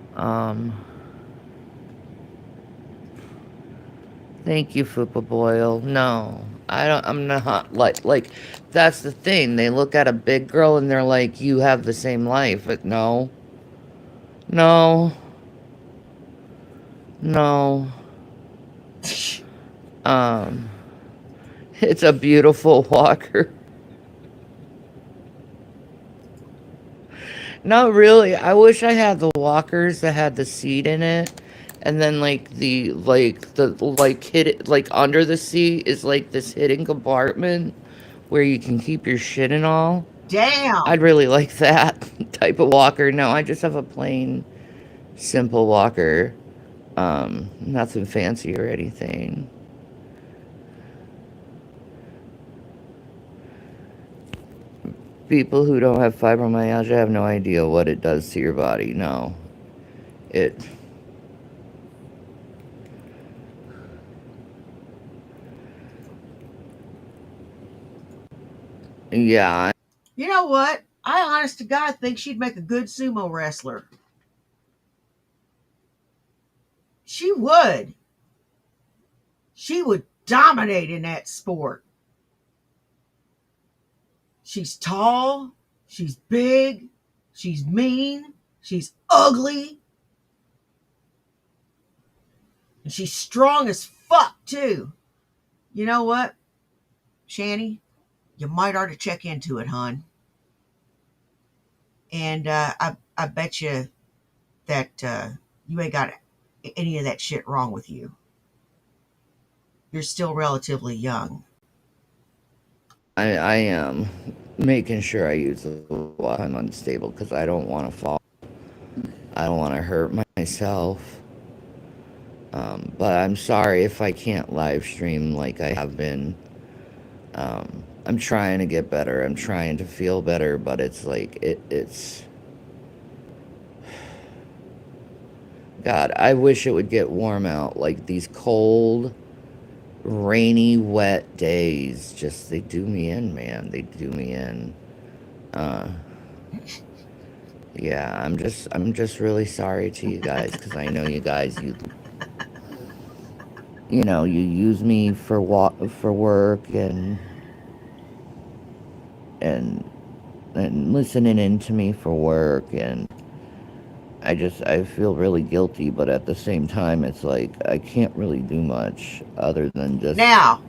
Thank you, Fupa Boyle. No, I'm not like that's the thing. They look at a big girl and they're like, you have the same life. But no. No. No. It's a beautiful walker. No, really. I wish I had the walkers that had the seat in it, and then like the hid like under the seat is like this hidden compartment where you can keep your shit and all. Damn. I'd really like that type of walker. No, I just have a plain, simple walker. Nothing fancy or anything. People who don't have fibromyalgia have no idea what it does to your body. No. Yeah. You know what? I honest to God think she'd make a good sumo wrestler. She would. She would dominate in that sport. She's tall. She's big. She's mean. She's ugly. And she's strong as fuck, too. You know what, Shani? You might ought to check into it, hon. And I bet you that you ain't got any of that shit wrong with you. You're still relatively young. I am making sure I use the while I'm unstable because I don't want to fall. I don't want to hurt myself. But I'm sorry if I can't live stream like I have been. I'm trying to get better. I'm trying to feel better, but it's like it's God, I wish it would get warm out. Like these cold, rainy, wet days just they do me in, man. They do me in. Uh yeah, I'm just really sorry to you guys cuz I know you guys you know, you use me for for work and and listening in to me for work, and I feel really guilty, but at the same time it's like I can't really do much other than just Now,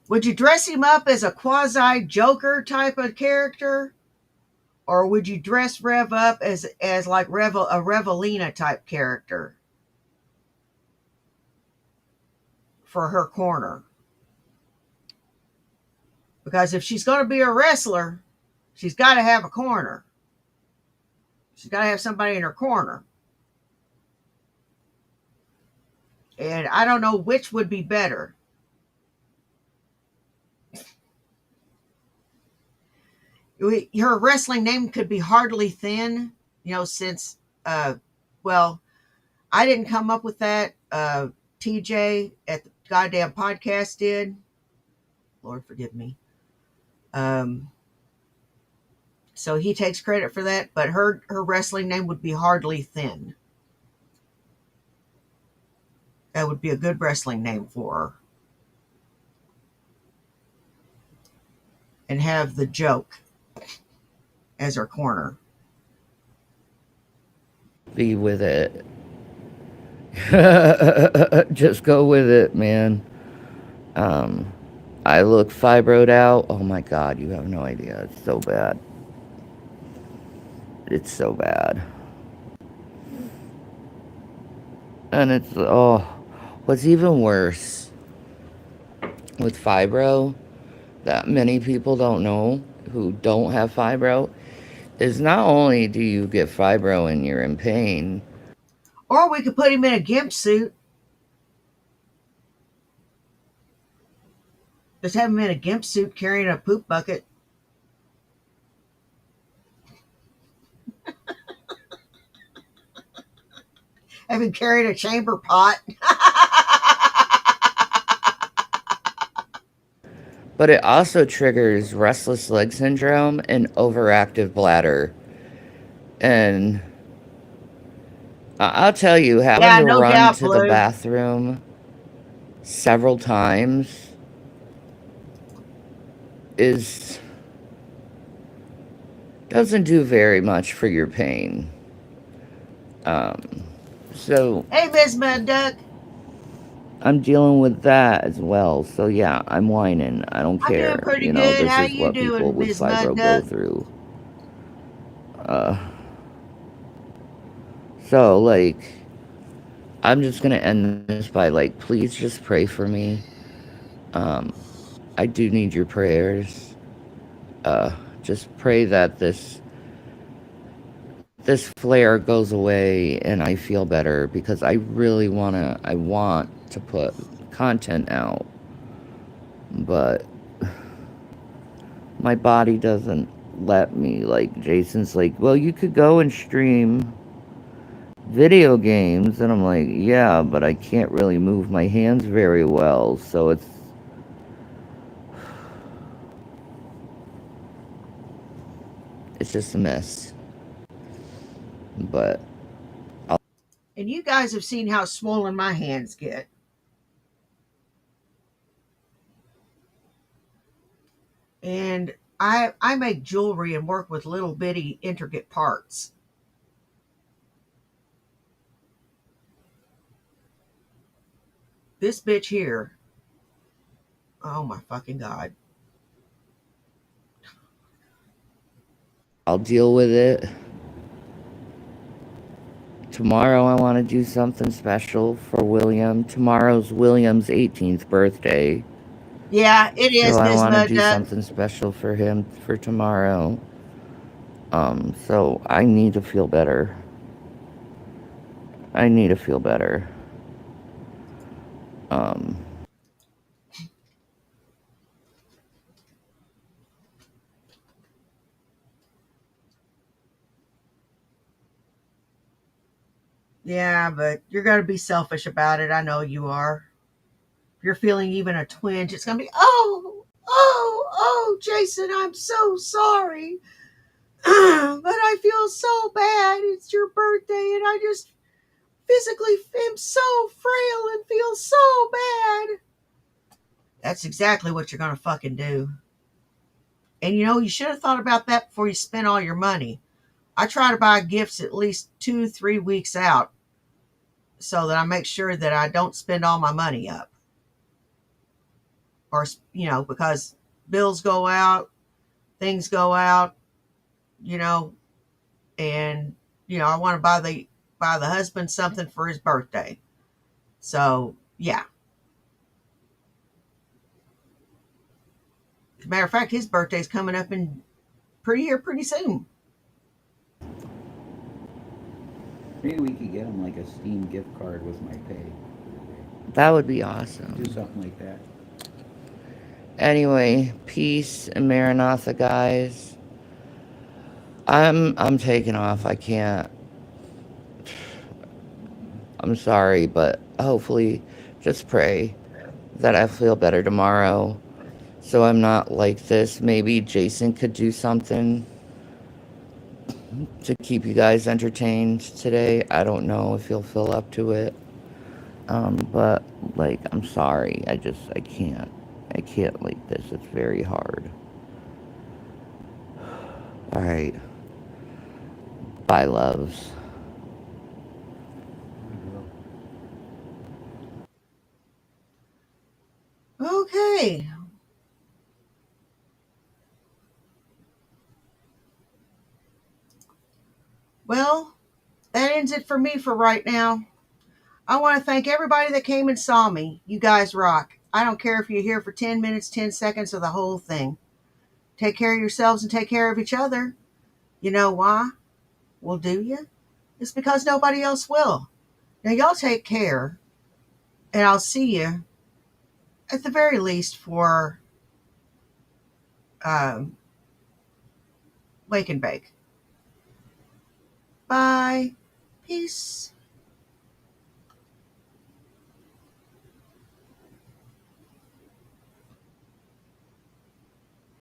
would you dress him up as a quasi Joker type of character? Or would you dress Rev up as like a Revelina type character for her corner? Because if she's going to be a wrestler, she's got to have a corner. She's got to have somebody in her corner. And I don't know which would be better. Her wrestling name could be Hardly Thin, since, well, I didn't come up with that. TJ at the goddamn podcast did. Lord forgive me. So he takes credit for that, but her wrestling name would be Hardly Thin. That would be a good wrestling name for her. And have the joke as her corner. be with it. Just go with it, man. I look fibroed out. Oh my god, you have no idea. It's so bad. It's so bad. And it's, oh, what's even worse with fibro that many people don't know who don't have fibro is not only do you get fibro and you're in pain. Or we could put him in a gimp suit. Just have him in a gimp suit carrying a poop bucket. Have him carrying a chamber pot. But it also triggers restless leg syndrome and overactive bladder. And I'll tell you, having Yeah, to no run doubt, to the Blue. bathroom several times doesn't do very much for your pain. So Hey, Miss Mud Duck. I'm dealing with that as well. So yeah, I'm whining. I don't I'm doing care. pretty You know, good. this How is you what people doing, with Miss Mud fibro go Duck? through. So like, I'm just gonna end this by like, please just pray for me. I do need your prayers. Just pray that this flare goes away and I feel better because I want to put content out, but my body doesn't let me. Like Jason's like, well, you could go and stream video games, and I'm like, yeah, but I can't really move my hands very well, so it's just a mess. But And you guys have seen how swollen my hands get. And I make jewelry and work with little bitty intricate parts. This bitch here, oh my fucking God. I'll deal with it. Tomorrow I want to do something special for William. Tomorrow's William's 18th birthday. Yeah, it So is, I Miss want to do Mudduck. something special for him for tomorrow. So I need to feel better. I need to feel better. Yeah, but you're going to be selfish about it. I know you are. If you're feeling even a twinge, it's going to be, oh, Jason, I'm so sorry. But I feel so bad. It's your birthday, and I just physically am so frail and feel so bad. That's exactly what you're going to fucking do. And you should have thought about that before you spent all your money. I try to buy gifts at least 2-3 weeks out so that I make sure that I don't spend all my money up. Or, because bills go out, things go out, you know, and, I want to buy the husband something for his birthday. So, yeah. As a matter of fact, his birthday's coming up in pretty soon. Maybe we could get him like a Steam gift card with my pay. That would be awesome. Do something like that. Anyway, peace and Maranatha, guys. I'm taking off. I can't. I'm sorry, but hopefully just pray that I feel better tomorrow so I'm not like this. Maybe Jason could do something to keep you guys entertained today. I don't know if he'll feel up to it. But like, I'm sorry. I can't. I can't like this. It's very hard. All right. Bye, loves. Okay. Well, that ends it for me for right now. I want to thank everybody that came and saw me. You guys rock. I don't care if you're here for 10 minutes, 10 seconds, or the whole thing. Take care of yourselves and take care of each other. You know why? Well, do you? It's because nobody else will. Now, y'all take care, and I'll see you at the very least for Wake and Bake. Bye. Peace.